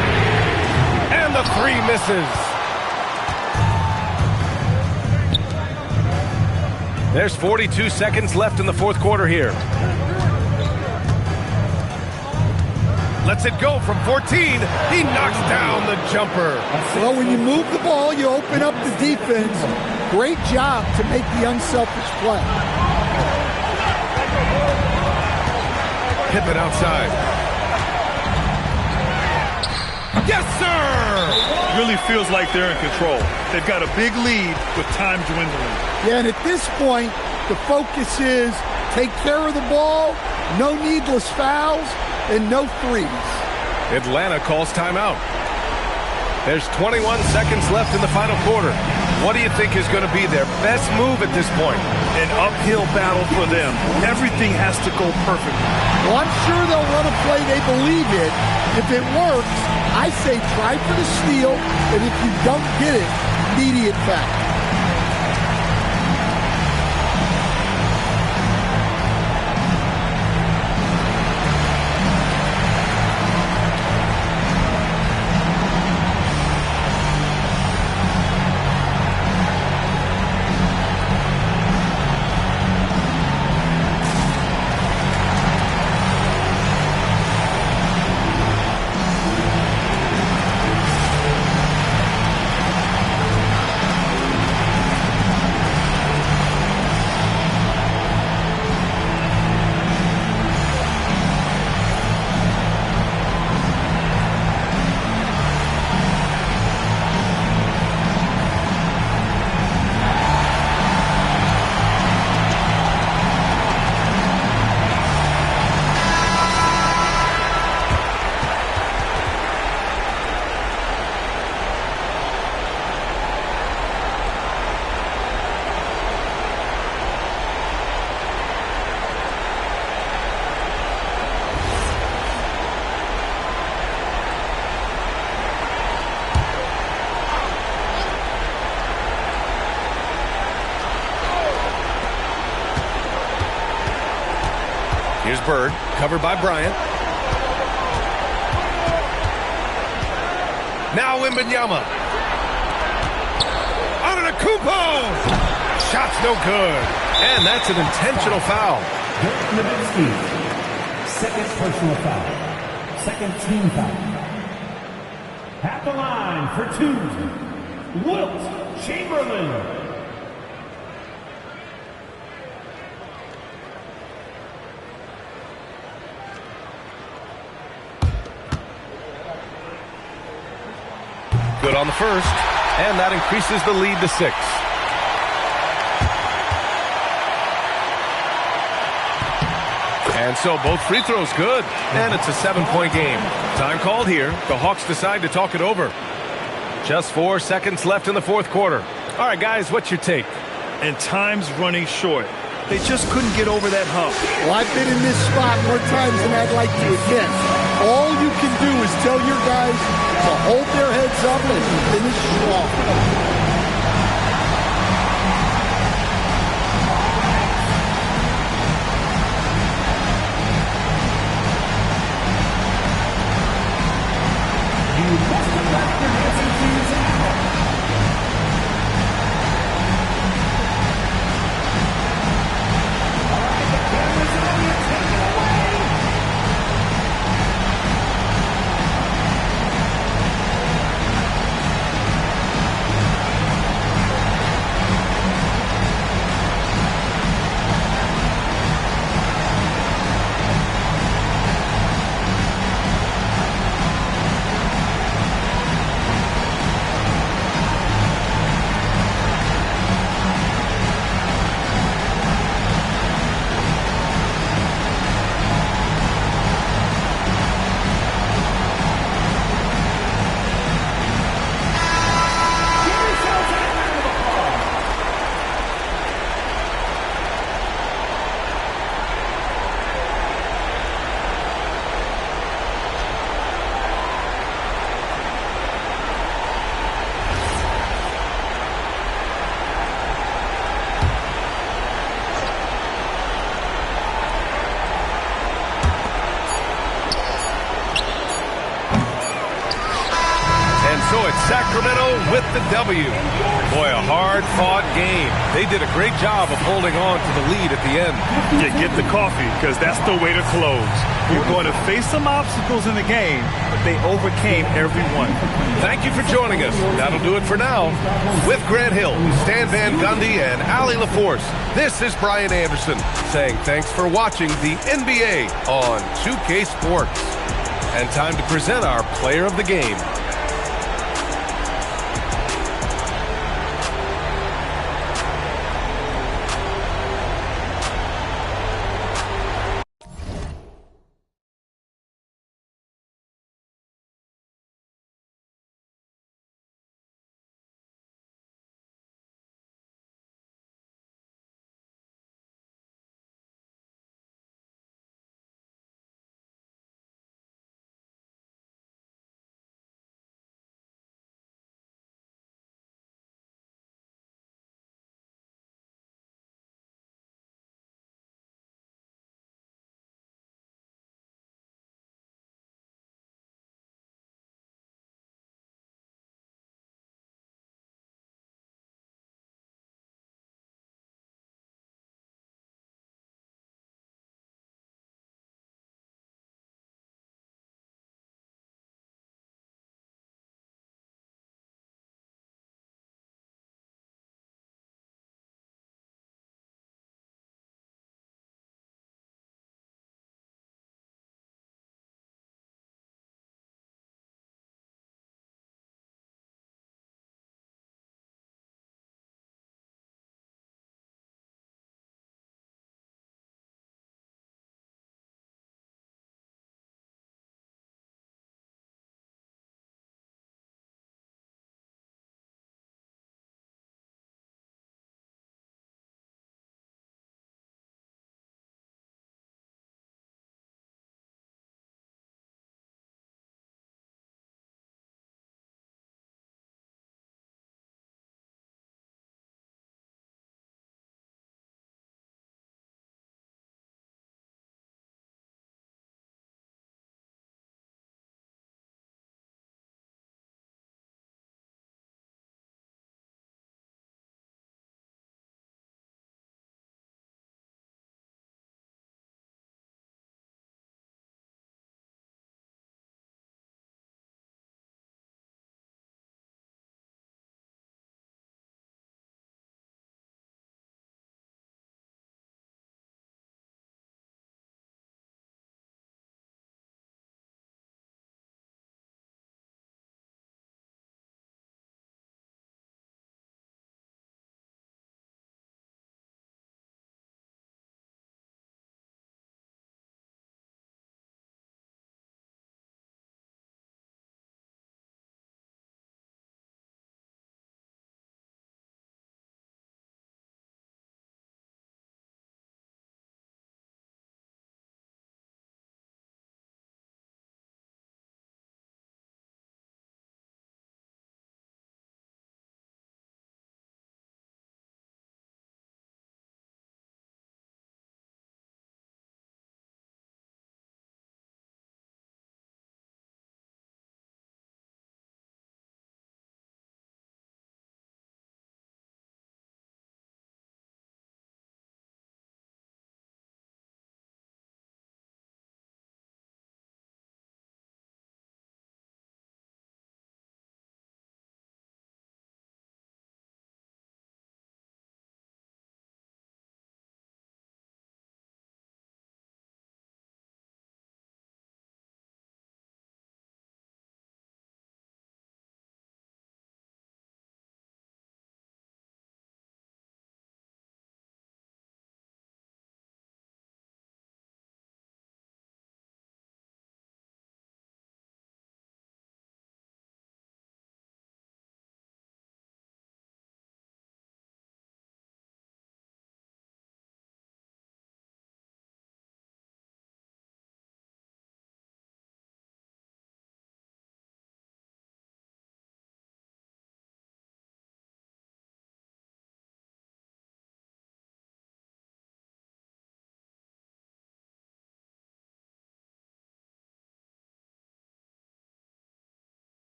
And the 3 misses. There's 42 seconds left in the fourth quarter here. Lets it go from 14. He knocks down the jumper.
Well, when you move the ball, you open up the defense. Great job to make the unselfish play.
Pippen outside. Yes, sir!
Really feels like they're in control. They've got a big lead with time dwindling.
Yeah, and at this point, the focus is Take care of the ball, no needless fouls, and no threes.
Atlanta calls timeout. There's 21 seconds left in the final quarter. What do you think is going to be their best move at this point?
An uphill battle for them. Everything has to go perfectly.
Well, I'm sure they'll run a play they believe in. If it works, I say try for the steal, and if you don't get it, immediate foul.
Here's Bird, covered by Bryant. Now Wembanyama. Antetokounmpo! Shot's no good. And that's an intentional foul.
Dirk Nowitzki, second personal foul. Second team foul. At the line for two, Wilt Chamberlain.
Good on the first, and that increases the lead to 6. And so both free throws good, and it's a 7-point game. Time called here. The Hawks decide to talk it over. Just 4 seconds left in the fourth quarter. All right, guys, what's your take?
And time's running short. They just couldn't get over that hump.
Well, I've been in this spot more times than I'd like to admit. All you can do is tell your guys to hold their heads up and finish strong.
Sacramento with the W. Boy, a hard-fought game. They did a great job of holding on to the lead at the end.
Yeah, get the coffee, because that's the way to close. You're going to face some obstacles in the game, but they overcame every one.
Thank you for joining us. That'll do it for now. With Grant Hill, Stan Van Gundy, and Allie LaForce, this is Brian Anderson saying thanks for watching the NBA on 2K Sports. And time to present our player of the game.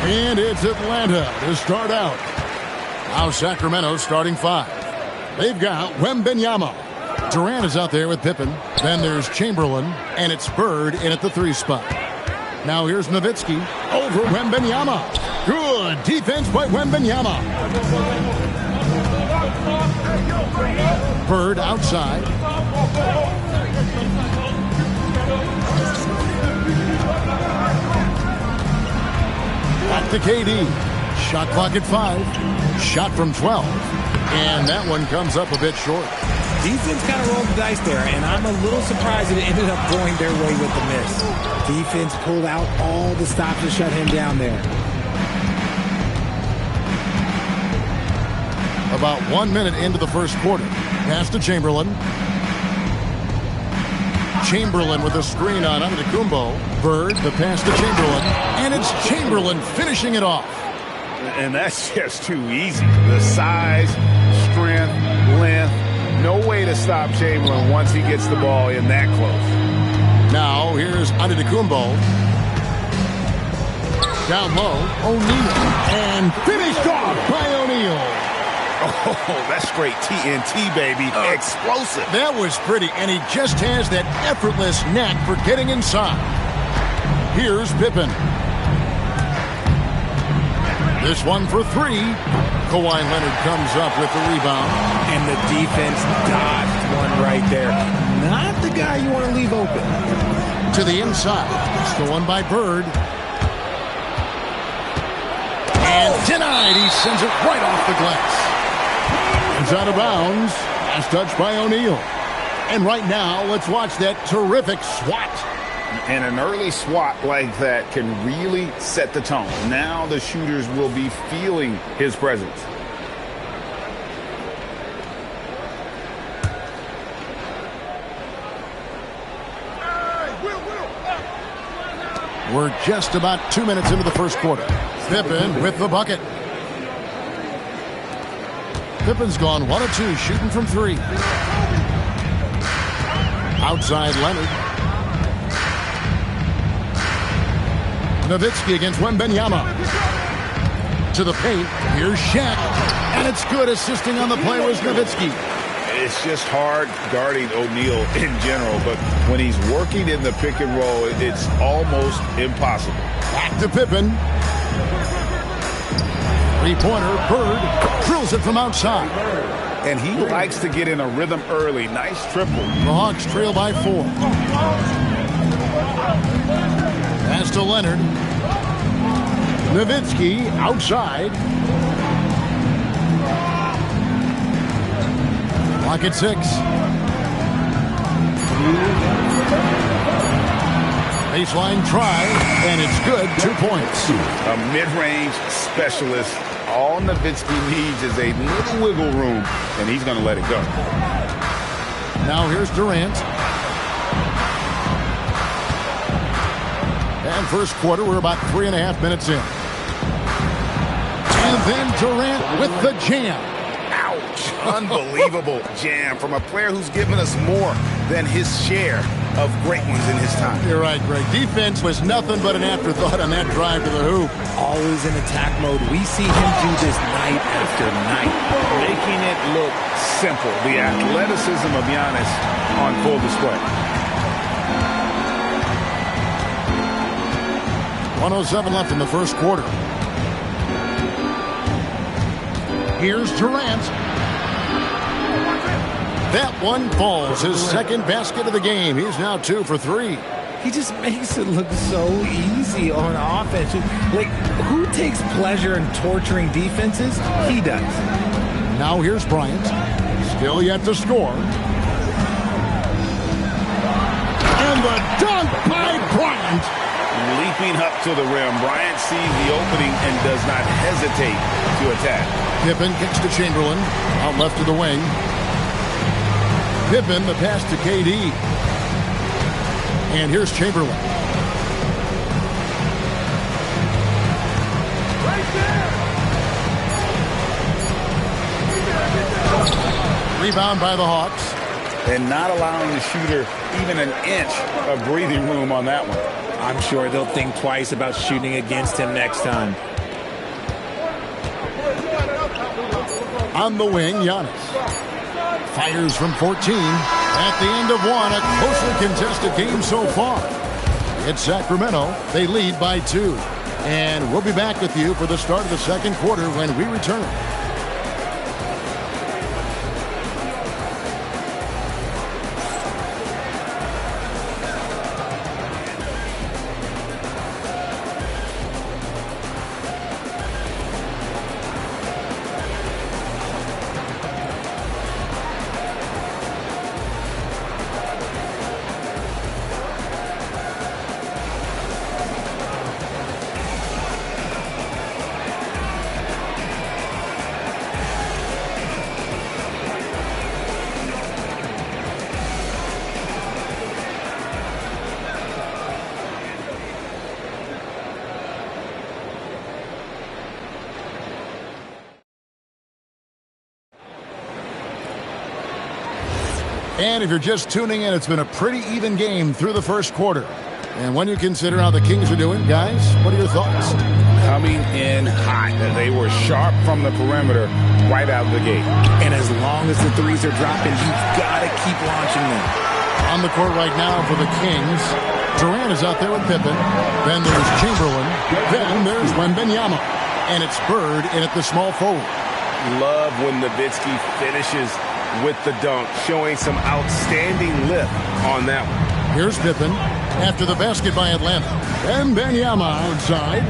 And it's Atlanta to start out. Now Sacramento starting 5. They've got Wembanyama. Durant is out there with Pippen. Then there's Chamberlain, and it's Bird in at the 3 spot. Now here's Nowitzki over Wembanyama. Good defense by Wembanyama. Bird outside. Back to KD. Shot clock at 5. Shot from 12. And that one comes up a bit short.
Defense kind of rolled the dice there, and I'm a little surprised that it ended up going their way with the miss. Defense pulled out all the stops to shut him down there.
About 1 minute into the first quarter. Pass to Chamberlain. Chamberlain with a screen on Antetokounmpo. Bird, the pass to Chamberlain. And it's Chamberlain finishing it off.
And that's just too easy. The size, strength, length. No way to stop Chamberlain once he gets the ball in that close.
Now here's Antetokounmpo. Down low, O'Neal. And finished off by O'Neal.
Oh, that's straight TNT, baby. Explosive.
That was pretty, and he just has that effortless knack for getting inside. Here's Pippen. This one for 3. Kawhi Leonard comes up with the rebound.
And the defense dodged one right there. Not the guy you want to leave open.
To the inside. Still one by Bird. And denied. He sends it right off the glass. It's out of bounds. Last touch by O'Neal. And right now, let's watch that terrific swat.
And an early swat like that can really set the tone. Now the shooters will be feeling his presence.
We're just about 2 minutes into the first quarter. Pippen with the bucket. Pippen's gone 1 of 2, shooting from 3. Outside Leonard. Nowitzki against Wembanyama. To the paint. Here's Shaq. And it's good. Assisting on the play was Nowitzki.
It's just hard guarding O'Neal in general, but when he's working in the pick and roll, it's almost impossible.
Back to Pippen. Three-pointer. Bird drills it from outside.
And he likes to get in a rhythm early. Nice triple.
The Hawks trail by 4. Pass to Leonard. Nowitzki outside. Clock at 6. Baseline try, and it's good. 2 points.
A mid-range specialist. All Nowitzki needs is a little wiggle room, and he's going to let it go.
Now here's Durant. And first quarter, we're about 3.5 minutes in. And then Durant with the jam.
Ouch. Unbelievable jam from a player who's given us more than his share of great ones in his time.
You're right, Greg. Defense was nothing but an afterthought on that drive to the hoop.
Always in attack mode. We see him do this night after night.
Making it look simple. The athleticism of Giannis on full display.
1:07 left in the first quarter. Here's Durant. That one falls. His second basket of the game. He's now 2 for 3.
He just makes it look so easy on offense. Like, who takes pleasure in torturing defenses? He does.
Now here's Bryant. Still yet to score. And the dunk by Bryant.
Leaping up to the rim. Bryant sees the opening and does not hesitate to attack.
Pippen kicks to Chamberlain. Out left to the wing. Pippen, the pass to KD. And here's Chamberlain.
Right there.
Rebound by the Hawks.
And not allowing the shooter even an inch of breathing room on that one.
I'm sure they'll think twice about shooting against him next time.
On the wing, Giannis. Fires from 14. At the end of one, a closely contested game so far. It's Sacramento. They lead by 2. And we'll be back with you for the start of the second quarter when we return. And if you're just tuning in, it's been a pretty even game through the first quarter. And when you consider how the Kings are doing, guys, what are your thoughts?
Coming in hot. They were sharp from the perimeter right out of the gate.
And as long as the threes are dropping, you've got to keep launching them.
On the court right now for the Kings, Durant is out there with Pippen. Then there's Chamberlain. Then there's Wembanyama. And it's Bird in at the small forward.
Love when Nowitzki finishes with the dunk, showing some outstanding lift on that one.
Here's Pippen after the basket by Atlanta. Wembanyama outside.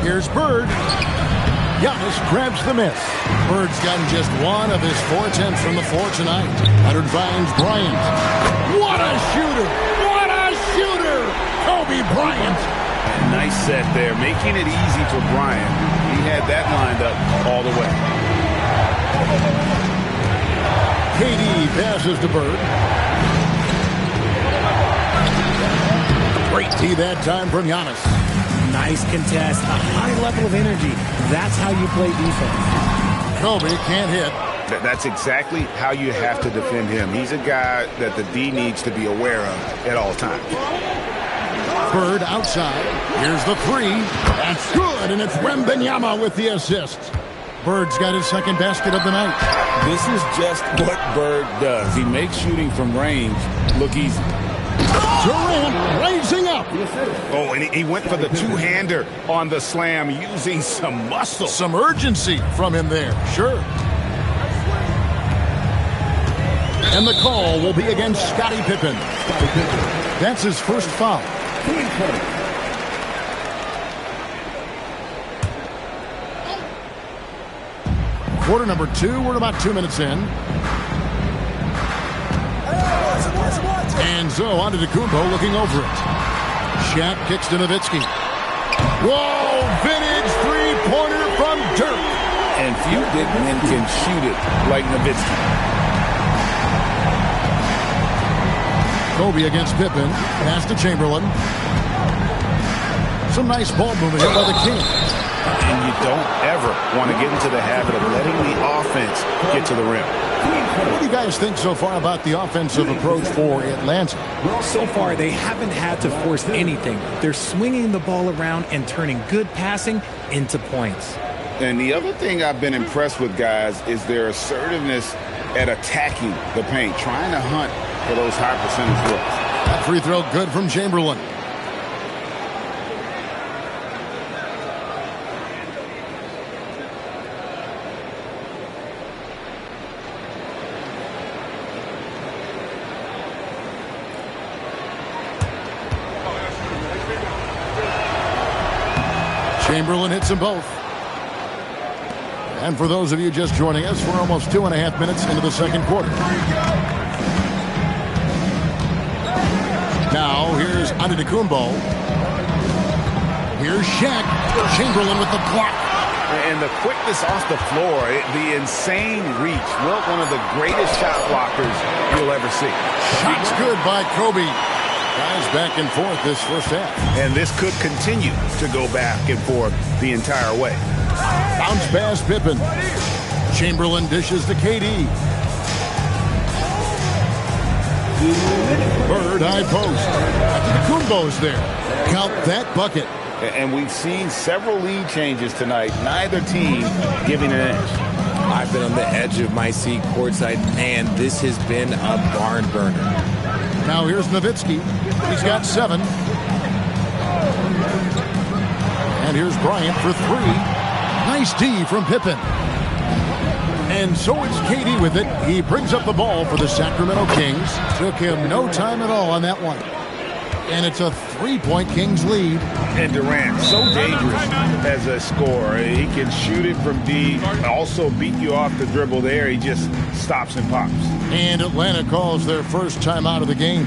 Here's Bird. Giannis grabs the miss. Bird's gotten just 1 of his 4 attempts from the floor tonight. Leonard finds Bryant. What a shooter! What a shooter! Kobe Bryant.
Nice set there, making it easy for Bryant. He had that lined up all the way.
KD passes to Bird. Great tee that time from Giannis.
Nice contest, a high level of energy. That's how you play defense.
Kobe can't hit.
That's exactly how you have to defend him. He's a guy that the D needs to be aware of at all times.
Bird outside. Here's the 3. That's good, and it's Wembanyama with the assist. Bird's got his second basket of the night.
This is just what Bird does. He makes shooting from range look easy.
Durant raising up.
Oh, and he went for the two-hander on the slam, using some muscle.
Some urgency from him there, sure. And the call will be against Scottie Pippen. That's his first foul. Quarter number 2, we're about 2 minutes in. And so Antetokounmpo looking over it. Shaq kicks to Nowitzki. Whoa, vintage three-pointer from Dirk.
And few big men can shoot it like Nowitzki.
Kobe against Pippen. Pass to Chamberlain. Some nice ball movement here by the Kings.
And you don't ever want to get into the habit of letting the offense get to the rim.
What do you guys think so far about the offensive approach for Atlanta?
Well, so far they haven't had to force anything. They're swinging the ball around and turning good passing into points.
And the other thing I've been impressed with, guys, is their assertiveness at attacking the paint, trying to hunt for those high percentage looks.
That free throw good from Chamberlain. Chamberlain hits them both. And for those of you just joining us, we're almost 2.5 minutes into the second quarter. Now, here's Antetokounmpo. Here's Shaq. Chamberlain with the block.
And the quickness off the floor, the insane reach. Well, one of the greatest shot blockers you'll ever see.
Shots good by Kobe. Guys back and forth this first half.
And this could continue to go back and forth the entire way.
Bounce pass Pippen. Chamberlain dishes to KD. Bird high post. Kumbo's there. Count that bucket.
And we've seen several lead changes tonight. Neither team giving an edge.
I've been on the edge of my seat courtside, and this has been a barn burner.
Now here's Nowitzki. He's got 7. And here's Bryant for 3. Nice D from Pippen. And so it's KD with it. He brings up the ball for the Sacramento Kings. Took him no time at all on that one. And it's a 3-point Kings lead.
And Durant, so dangerous as a scorer. He can shoot it from deep, also beat you off the dribble there. He just stops and pops.
And Atlanta calls their first time out of the game.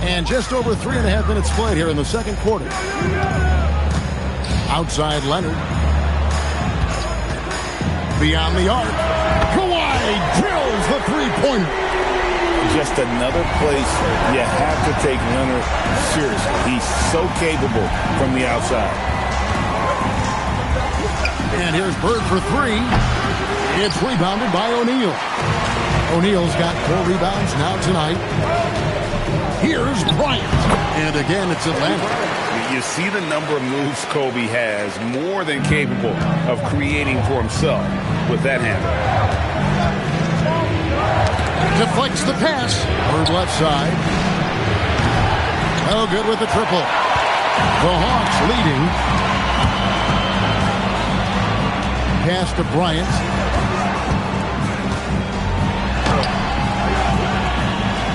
And just over 3.5 minutes played here in the second quarter. Outside Leonard. Beyond the arc. Kawhi drills the three-pointer.
Just another place you have to take Leonard seriously. He's so capable from the outside.
And here's Bird for 3. It's rebounded by O'Neal. O'Neal's got 4 rebounds now tonight. Here's Bryant. And again, it's Atlanta.
You see the number of moves Kobe has, more than capable of creating for himself with that handle.
Deflects the pass. Bird left side. Oh, good with the triple. The Hawks leading. Pass to Bryant.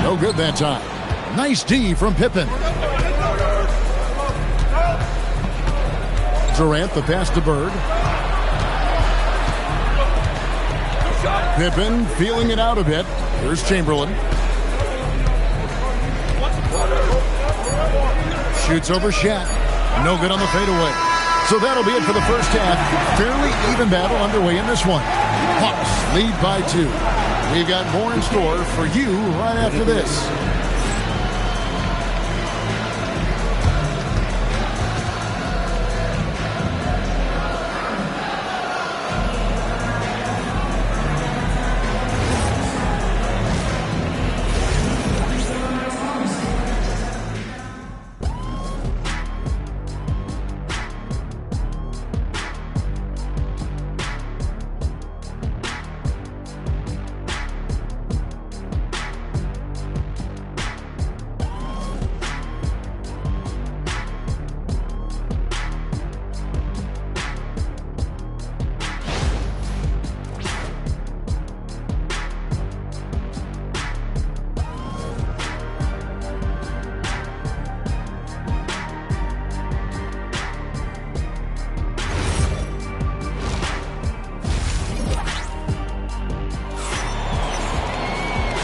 No good that time. Nice D from Pippen. Durant, the pass to Bird. Pippen feeling it out a bit. Here's Chamberlain. Shoots over Shat. No good on the fadeaway. So that'll be it for the first half. Fairly even battle underway in this one. Hawks lead by 2. We've got more in store for you right after this.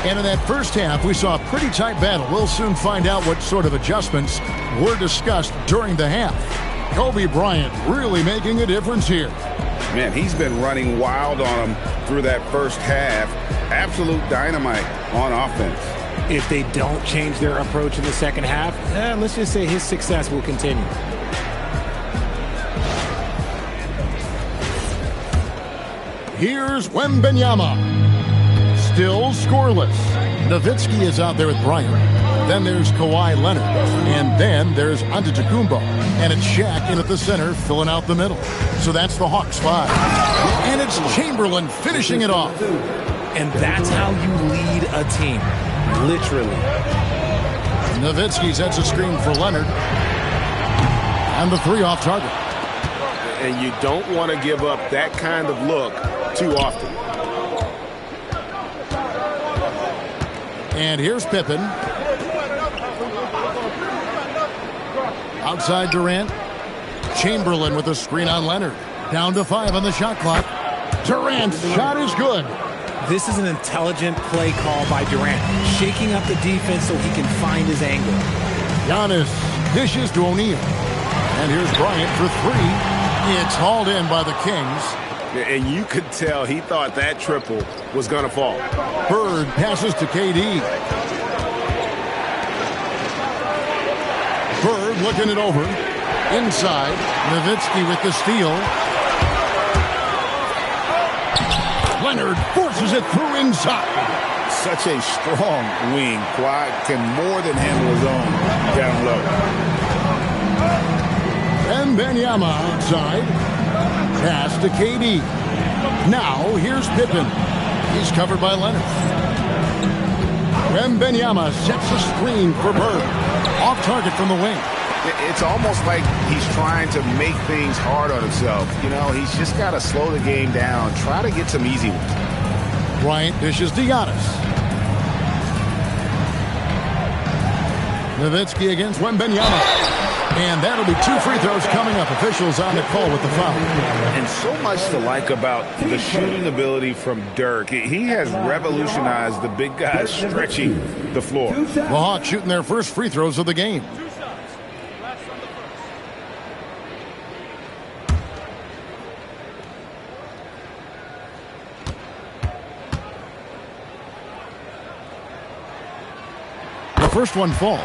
And in that first half, we saw a pretty tight battle. We'll soon find out what sort of adjustments were discussed during the half. Kobe Bryant really making a difference here.
Man, he's been running wild on him through that first half. Absolute dynamite on offense.
If they don't change their approach in the second half, let's just say his success will continue.
Here's Wembanyama. Still scoreless. Nowitzki is out there with Bryant. Then there's Kawhi Leonard. And then there's Antetokounmpo. And it's Shaq in at the center, filling out the middle. So that's the Hawks 5. And it's Chamberlain finishing it off.
And that's how you lead a team. Literally.
Nowitzki sets a screen for Leonard. And the 3 off target.
And you don't want to give up that kind of look too often.
And here's Pippen. Outside Durant. Chamberlain with a screen on Leonard. Down to 5 on the shot clock. Durant's shot is good.
This is an intelligent play call by Durant, shaking up the defense so he can find his angle.
Giannis dishes to O'Neal. And here's Bryant for 3. It's hauled in by the Kings.
And you could tell he thought that triple was going to fall.
Bird passes to KD. Bird looking it over. Inside, Nowitzki with the steal. Leonard forces it through inside.
Such a strong wing. Kawhi can more than handle his own down low.
And Wembanyama outside. Pass to KD. Now here's Pippen. He's covered by Leonard. Wembanyama sets a screen for Bird. Off target from the wing.
It's almost like he's trying to make things hard on himself. You know, he's just got to slow the game down. Try to get some easy ones.
Bryant dishes to Giannis. Nowitzki against Wembanyama. And that'll be 2 free throws coming up. Officials on the call with the foul.
And so much to like about the shooting ability from Dirk. He has revolutionized the big guys stretching the floor.
The Hawks shooting their first free throws of the game. The first one falls.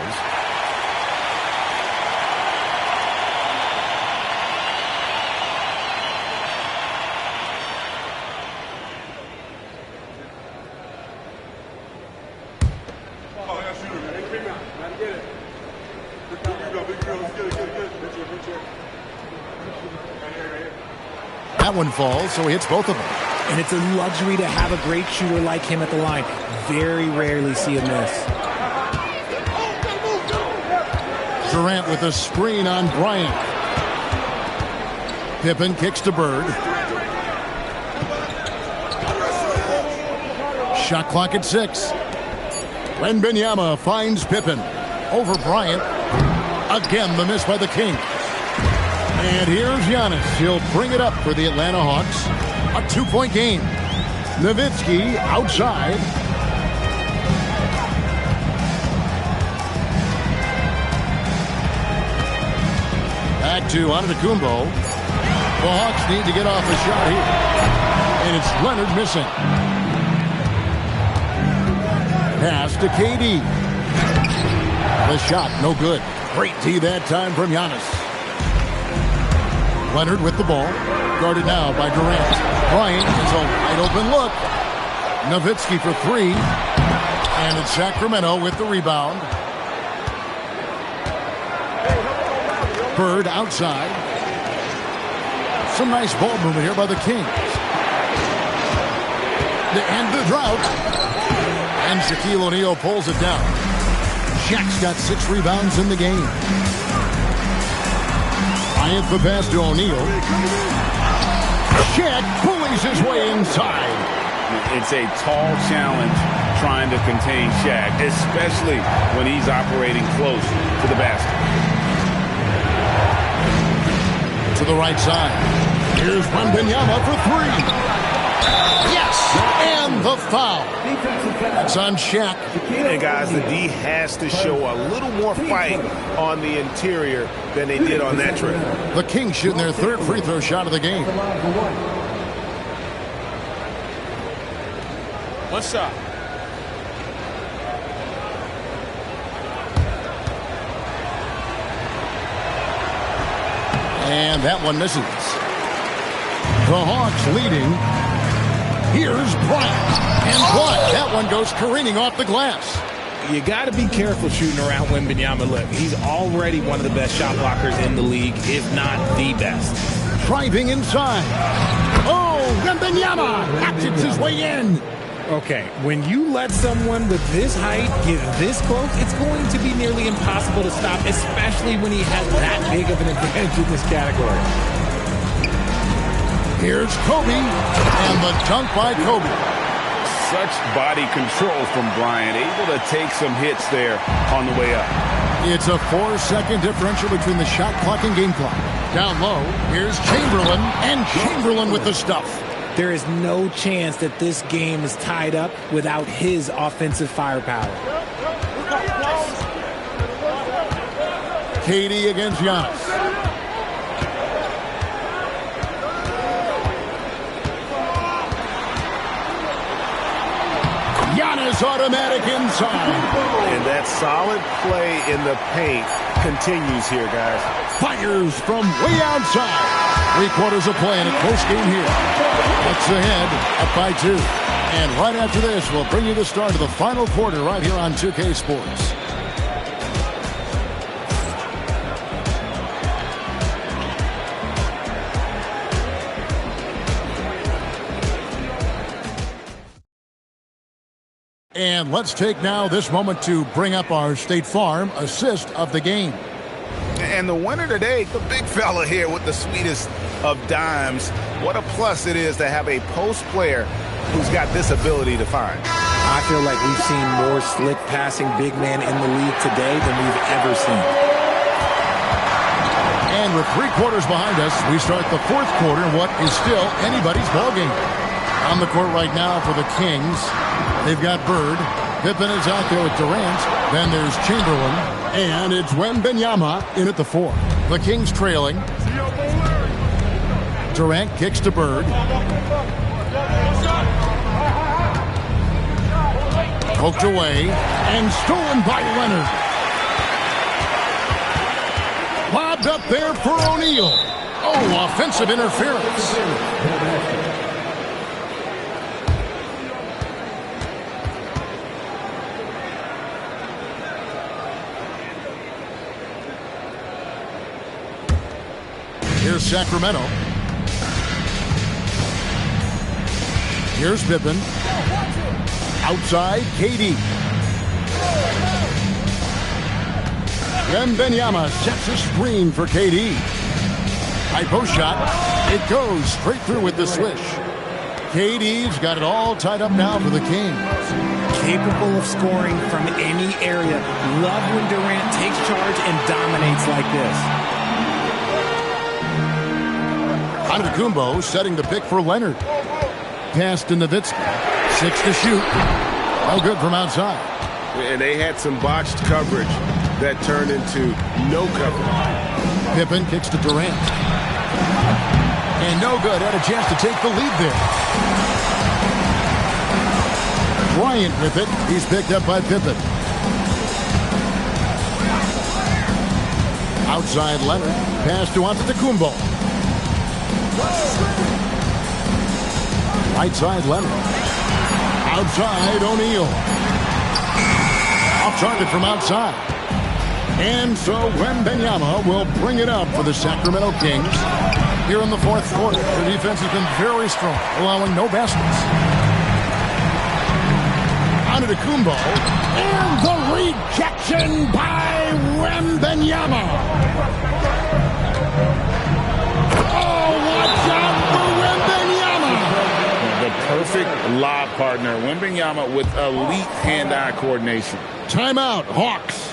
That one falls, so he hits both of them.
And it's a luxury to have a great shooter like him at the line. Very rarely see a miss.
Durant with a screen on Bryant. Pippen kicks to Bird. Shot clock at 6. Wembanyama finds Pippen. Over Bryant. Again, the miss by the Kings. And here's Giannis. He'll bring it up for the Atlanta Hawks. A 2-point game. Nowitzki outside. Back to Antetokounmpo. The Hawks need to get off a shot here. And it's Leonard missing. Pass to KD. The shot, no good. Great D that time from Giannis. Leonard with the ball. Guarded now by Durant. Bryant is a wide open look. Nowitzki for 3. And it's Sacramento with the rebound. Bird outside. Some nice ball movement here by the Kings. The end of the drought. And Shaquille O'Neal pulls it down. Shaq's got 6 rebounds in the game. Bryant the pass to O'Neal. Shaq pulls his way inside.
It's a tall challenge trying to contain Shaq, especially when he's operating close to the basket.
To the right side. Here's Wembanyama for 3. Yes! And the foul. It's on Shaq.
And guys, the D has to show a little more fight on the interior than they did on that trip.
The Kings shooting their 3rd free throw shot of the game.
What's up?
And that one misses. The Hawks leading. Here's Bryant. And blocked. That one goes careening off the glass.
You got to be careful shooting around Wembanyama. Look, he's already one of the best shot blockers in the league, if not the best.
Driving inside. Oh, Wembanyama hatchets his way in.
Okay, when you let someone with this height get this close, it's going to be nearly impossible to stop, especially when he has that big of an advantage in this category.
Here's Kobe, and the dunk by Kobe.
Such body control from Bryant, able to take some hits there on the way up.
It's a 4-second differential between the shot clock and game clock. Down low, here's Chamberlain, and Chamberlain with the stuff.
There is no chance that this game is tied up without his offensive firepower.
KD against Giannis. Giannis automatic inside.
And that solid play in the paint continues here, guys.
Fires from way outside. 3 quarters of play in a close game here. Bucks ahead, up by 2. And right after this, we'll bring you the start of the final quarter right here on 2K Sports. And let's take now this moment to bring up our State Farm assist of the game.
And the winner today, the big fella here with the sweetest of dimes. What a plus it is to have a post player who's got this ability to find.
I feel like we've seen more slick passing big men in the league today than we've ever seen.
And with 3 quarters behind us, we start the 4th quarter in what is still anybody's ballgame. On the court right now for the Kings, they've got Bird. Pippen is out there with Durant. Then there's Chamberlain. And it's Wembanyama in at the 4. The Kings trailing. Durant kicks to Bird. Poked away and stolen by Leonard. Lobbed up there for O'Neal. Oh, offensive interference. Here's Sacramento. Here's Pippen. Outside, KD. Wembanyama sets a screen for KD. High post shot. It goes straight through with the swish. KD's got it all tied up now for the Kings.
Capable of scoring from any area. Love when Durant takes charge and dominates like this.
Antetokounmpo setting the pick for Leonard. Pass to Nowitzki. 6 to shoot. No good from outside.
And they had some botched coverage that turned into no coverage.
Pippen kicks to Durant. And no good. Had a chance to take the lead there. Bryant with it. He's picked up by Pippen. Outside Leonard. Pass to Antetokounmpo. Right side Leonard. Outside O'Neal. Off target from outside. And so Wembanyama will bring it up for the Sacramento Kings. Here in the 4th quarter, the defense has been very strong, allowing no baskets. Antetokounmpo. And the rejection by Wembanyama. Oh, watch out for Wembanyama.
The perfect lob partner. Wembanyama with elite hand-eye coordination.
Timeout, Hawks.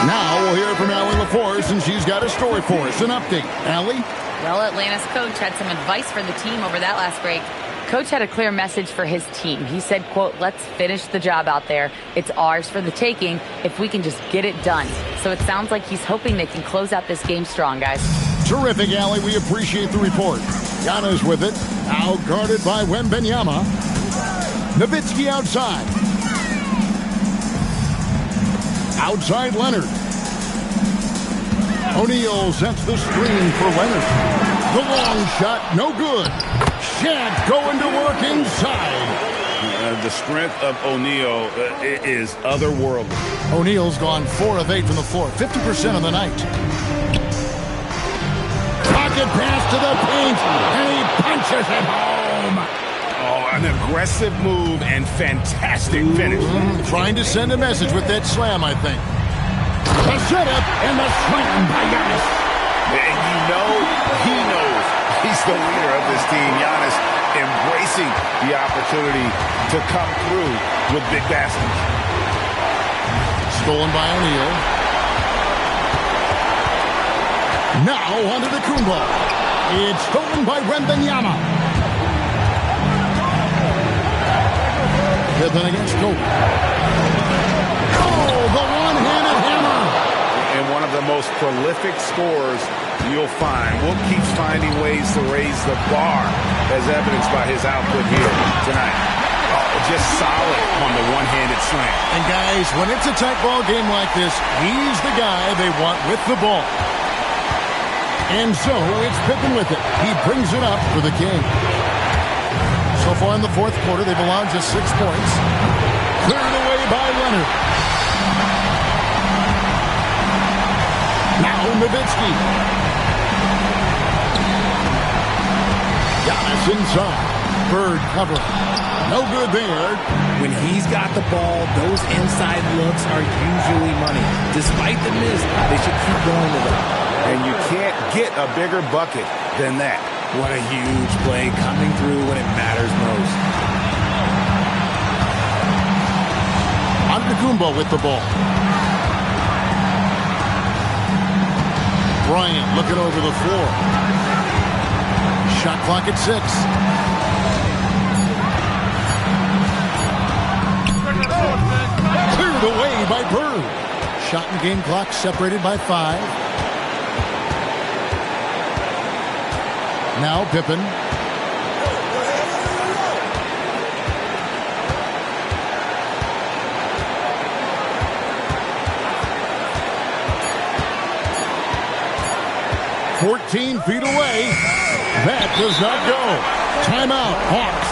Now we'll hear from Allie LaForce, and she's got a story for us. An update. Allie?
Well, Atlanta's coach had some advice for the team over that last break. Coach had a clear message for his team. He said, quote, let's finish the job out there. It's ours for the taking if we can just get it done. So it sounds like he's hoping they can close out this game strong, guys.
Terrific, Allie. We appreciate the report. Giannis with it. Out guarded by Wembanyama. Nowitzki outside. Outside Leonard. O'Neal sets the screen for Leonard. The long shot, no good. Shaq going to work inside.
The strength of O'Neal is otherworldly.
O'Neal's gone 4 of 8 from the floor, 50% of the night. Pocket pass to the paint, and he punches it home.
Oh, an aggressive move and fantastic finish.
Trying to send a message with that slam, I think. The setup and the slam by Giannis.
And you know, he knows he's the leader of this team. Giannis embracing the opportunity to come through with big baskets.
Stolen by O'Neal. Now onto the Kumbo. It's stolen by Wembanyama. Pippen against Kobe. Oh, the one-handed hammer.
And one of the most prolific scorers you'll find. Will keeps finding ways to raise the bar, as evidenced by his output here tonight. Just solid on the one-handed slam.
And guys, when it's a tight ball game like this, he's the guy they want with the ball. And so it's Pippen with it. He brings it up for the King. So far in the fourth quarter, they've allowed just 6 points. Cleared away by Leonard. Now Nowitzki. Giannis inside. Bird covering. No good there.
When he's got the ball, those inside looks are usually money. Despite the miss, they should keep going to them.
And you can't get a bigger bucket than that.
What a huge play coming through when it matters most.
Antetokounmpo with the ball. Bryant looking over the floor. Shot clock at 6. Cleared away by Bird. Shot and game clock separated by 5. Now Pippen. "14 feet away. That does not go. Timeout, Hawks.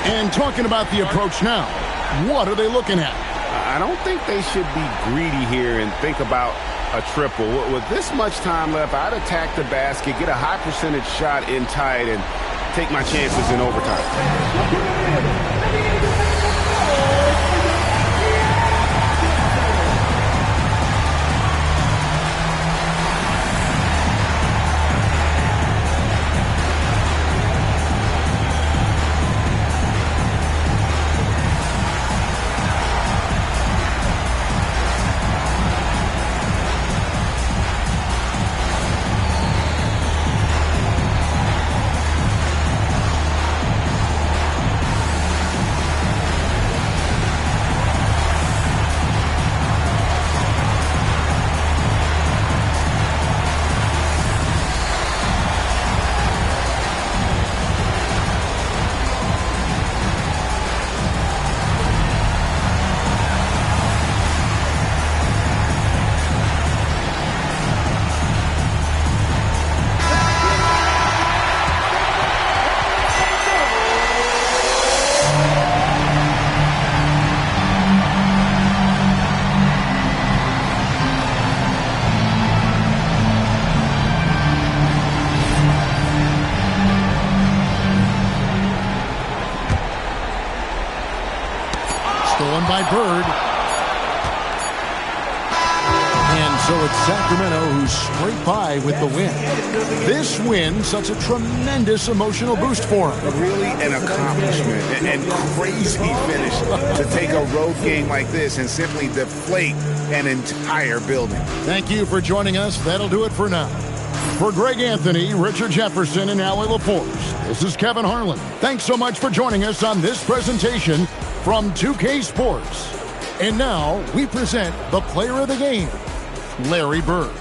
And talking about the approach now, what are they looking at?
I don't think they should be greedy here and think about a triple. With this much time left, I'd attack the basket, get a high percentage shot in tight, and take my chances in overtime.
Stolen by Bird. And so it's Sacramento who scrape by with the win. This win, such a tremendous emotional boost for them.
Really an accomplishment and crazy finish to take a road game like this and simply deflate an entire building.
Thank you for joining us. That'll do it for now. For Greg Anthony, Richard Jefferson, and Allie LaForce, this is Kevin Harlan. Thanks so much for joining us on this presentation from 2K Sports. And now we present the player of the game, Larry Bird.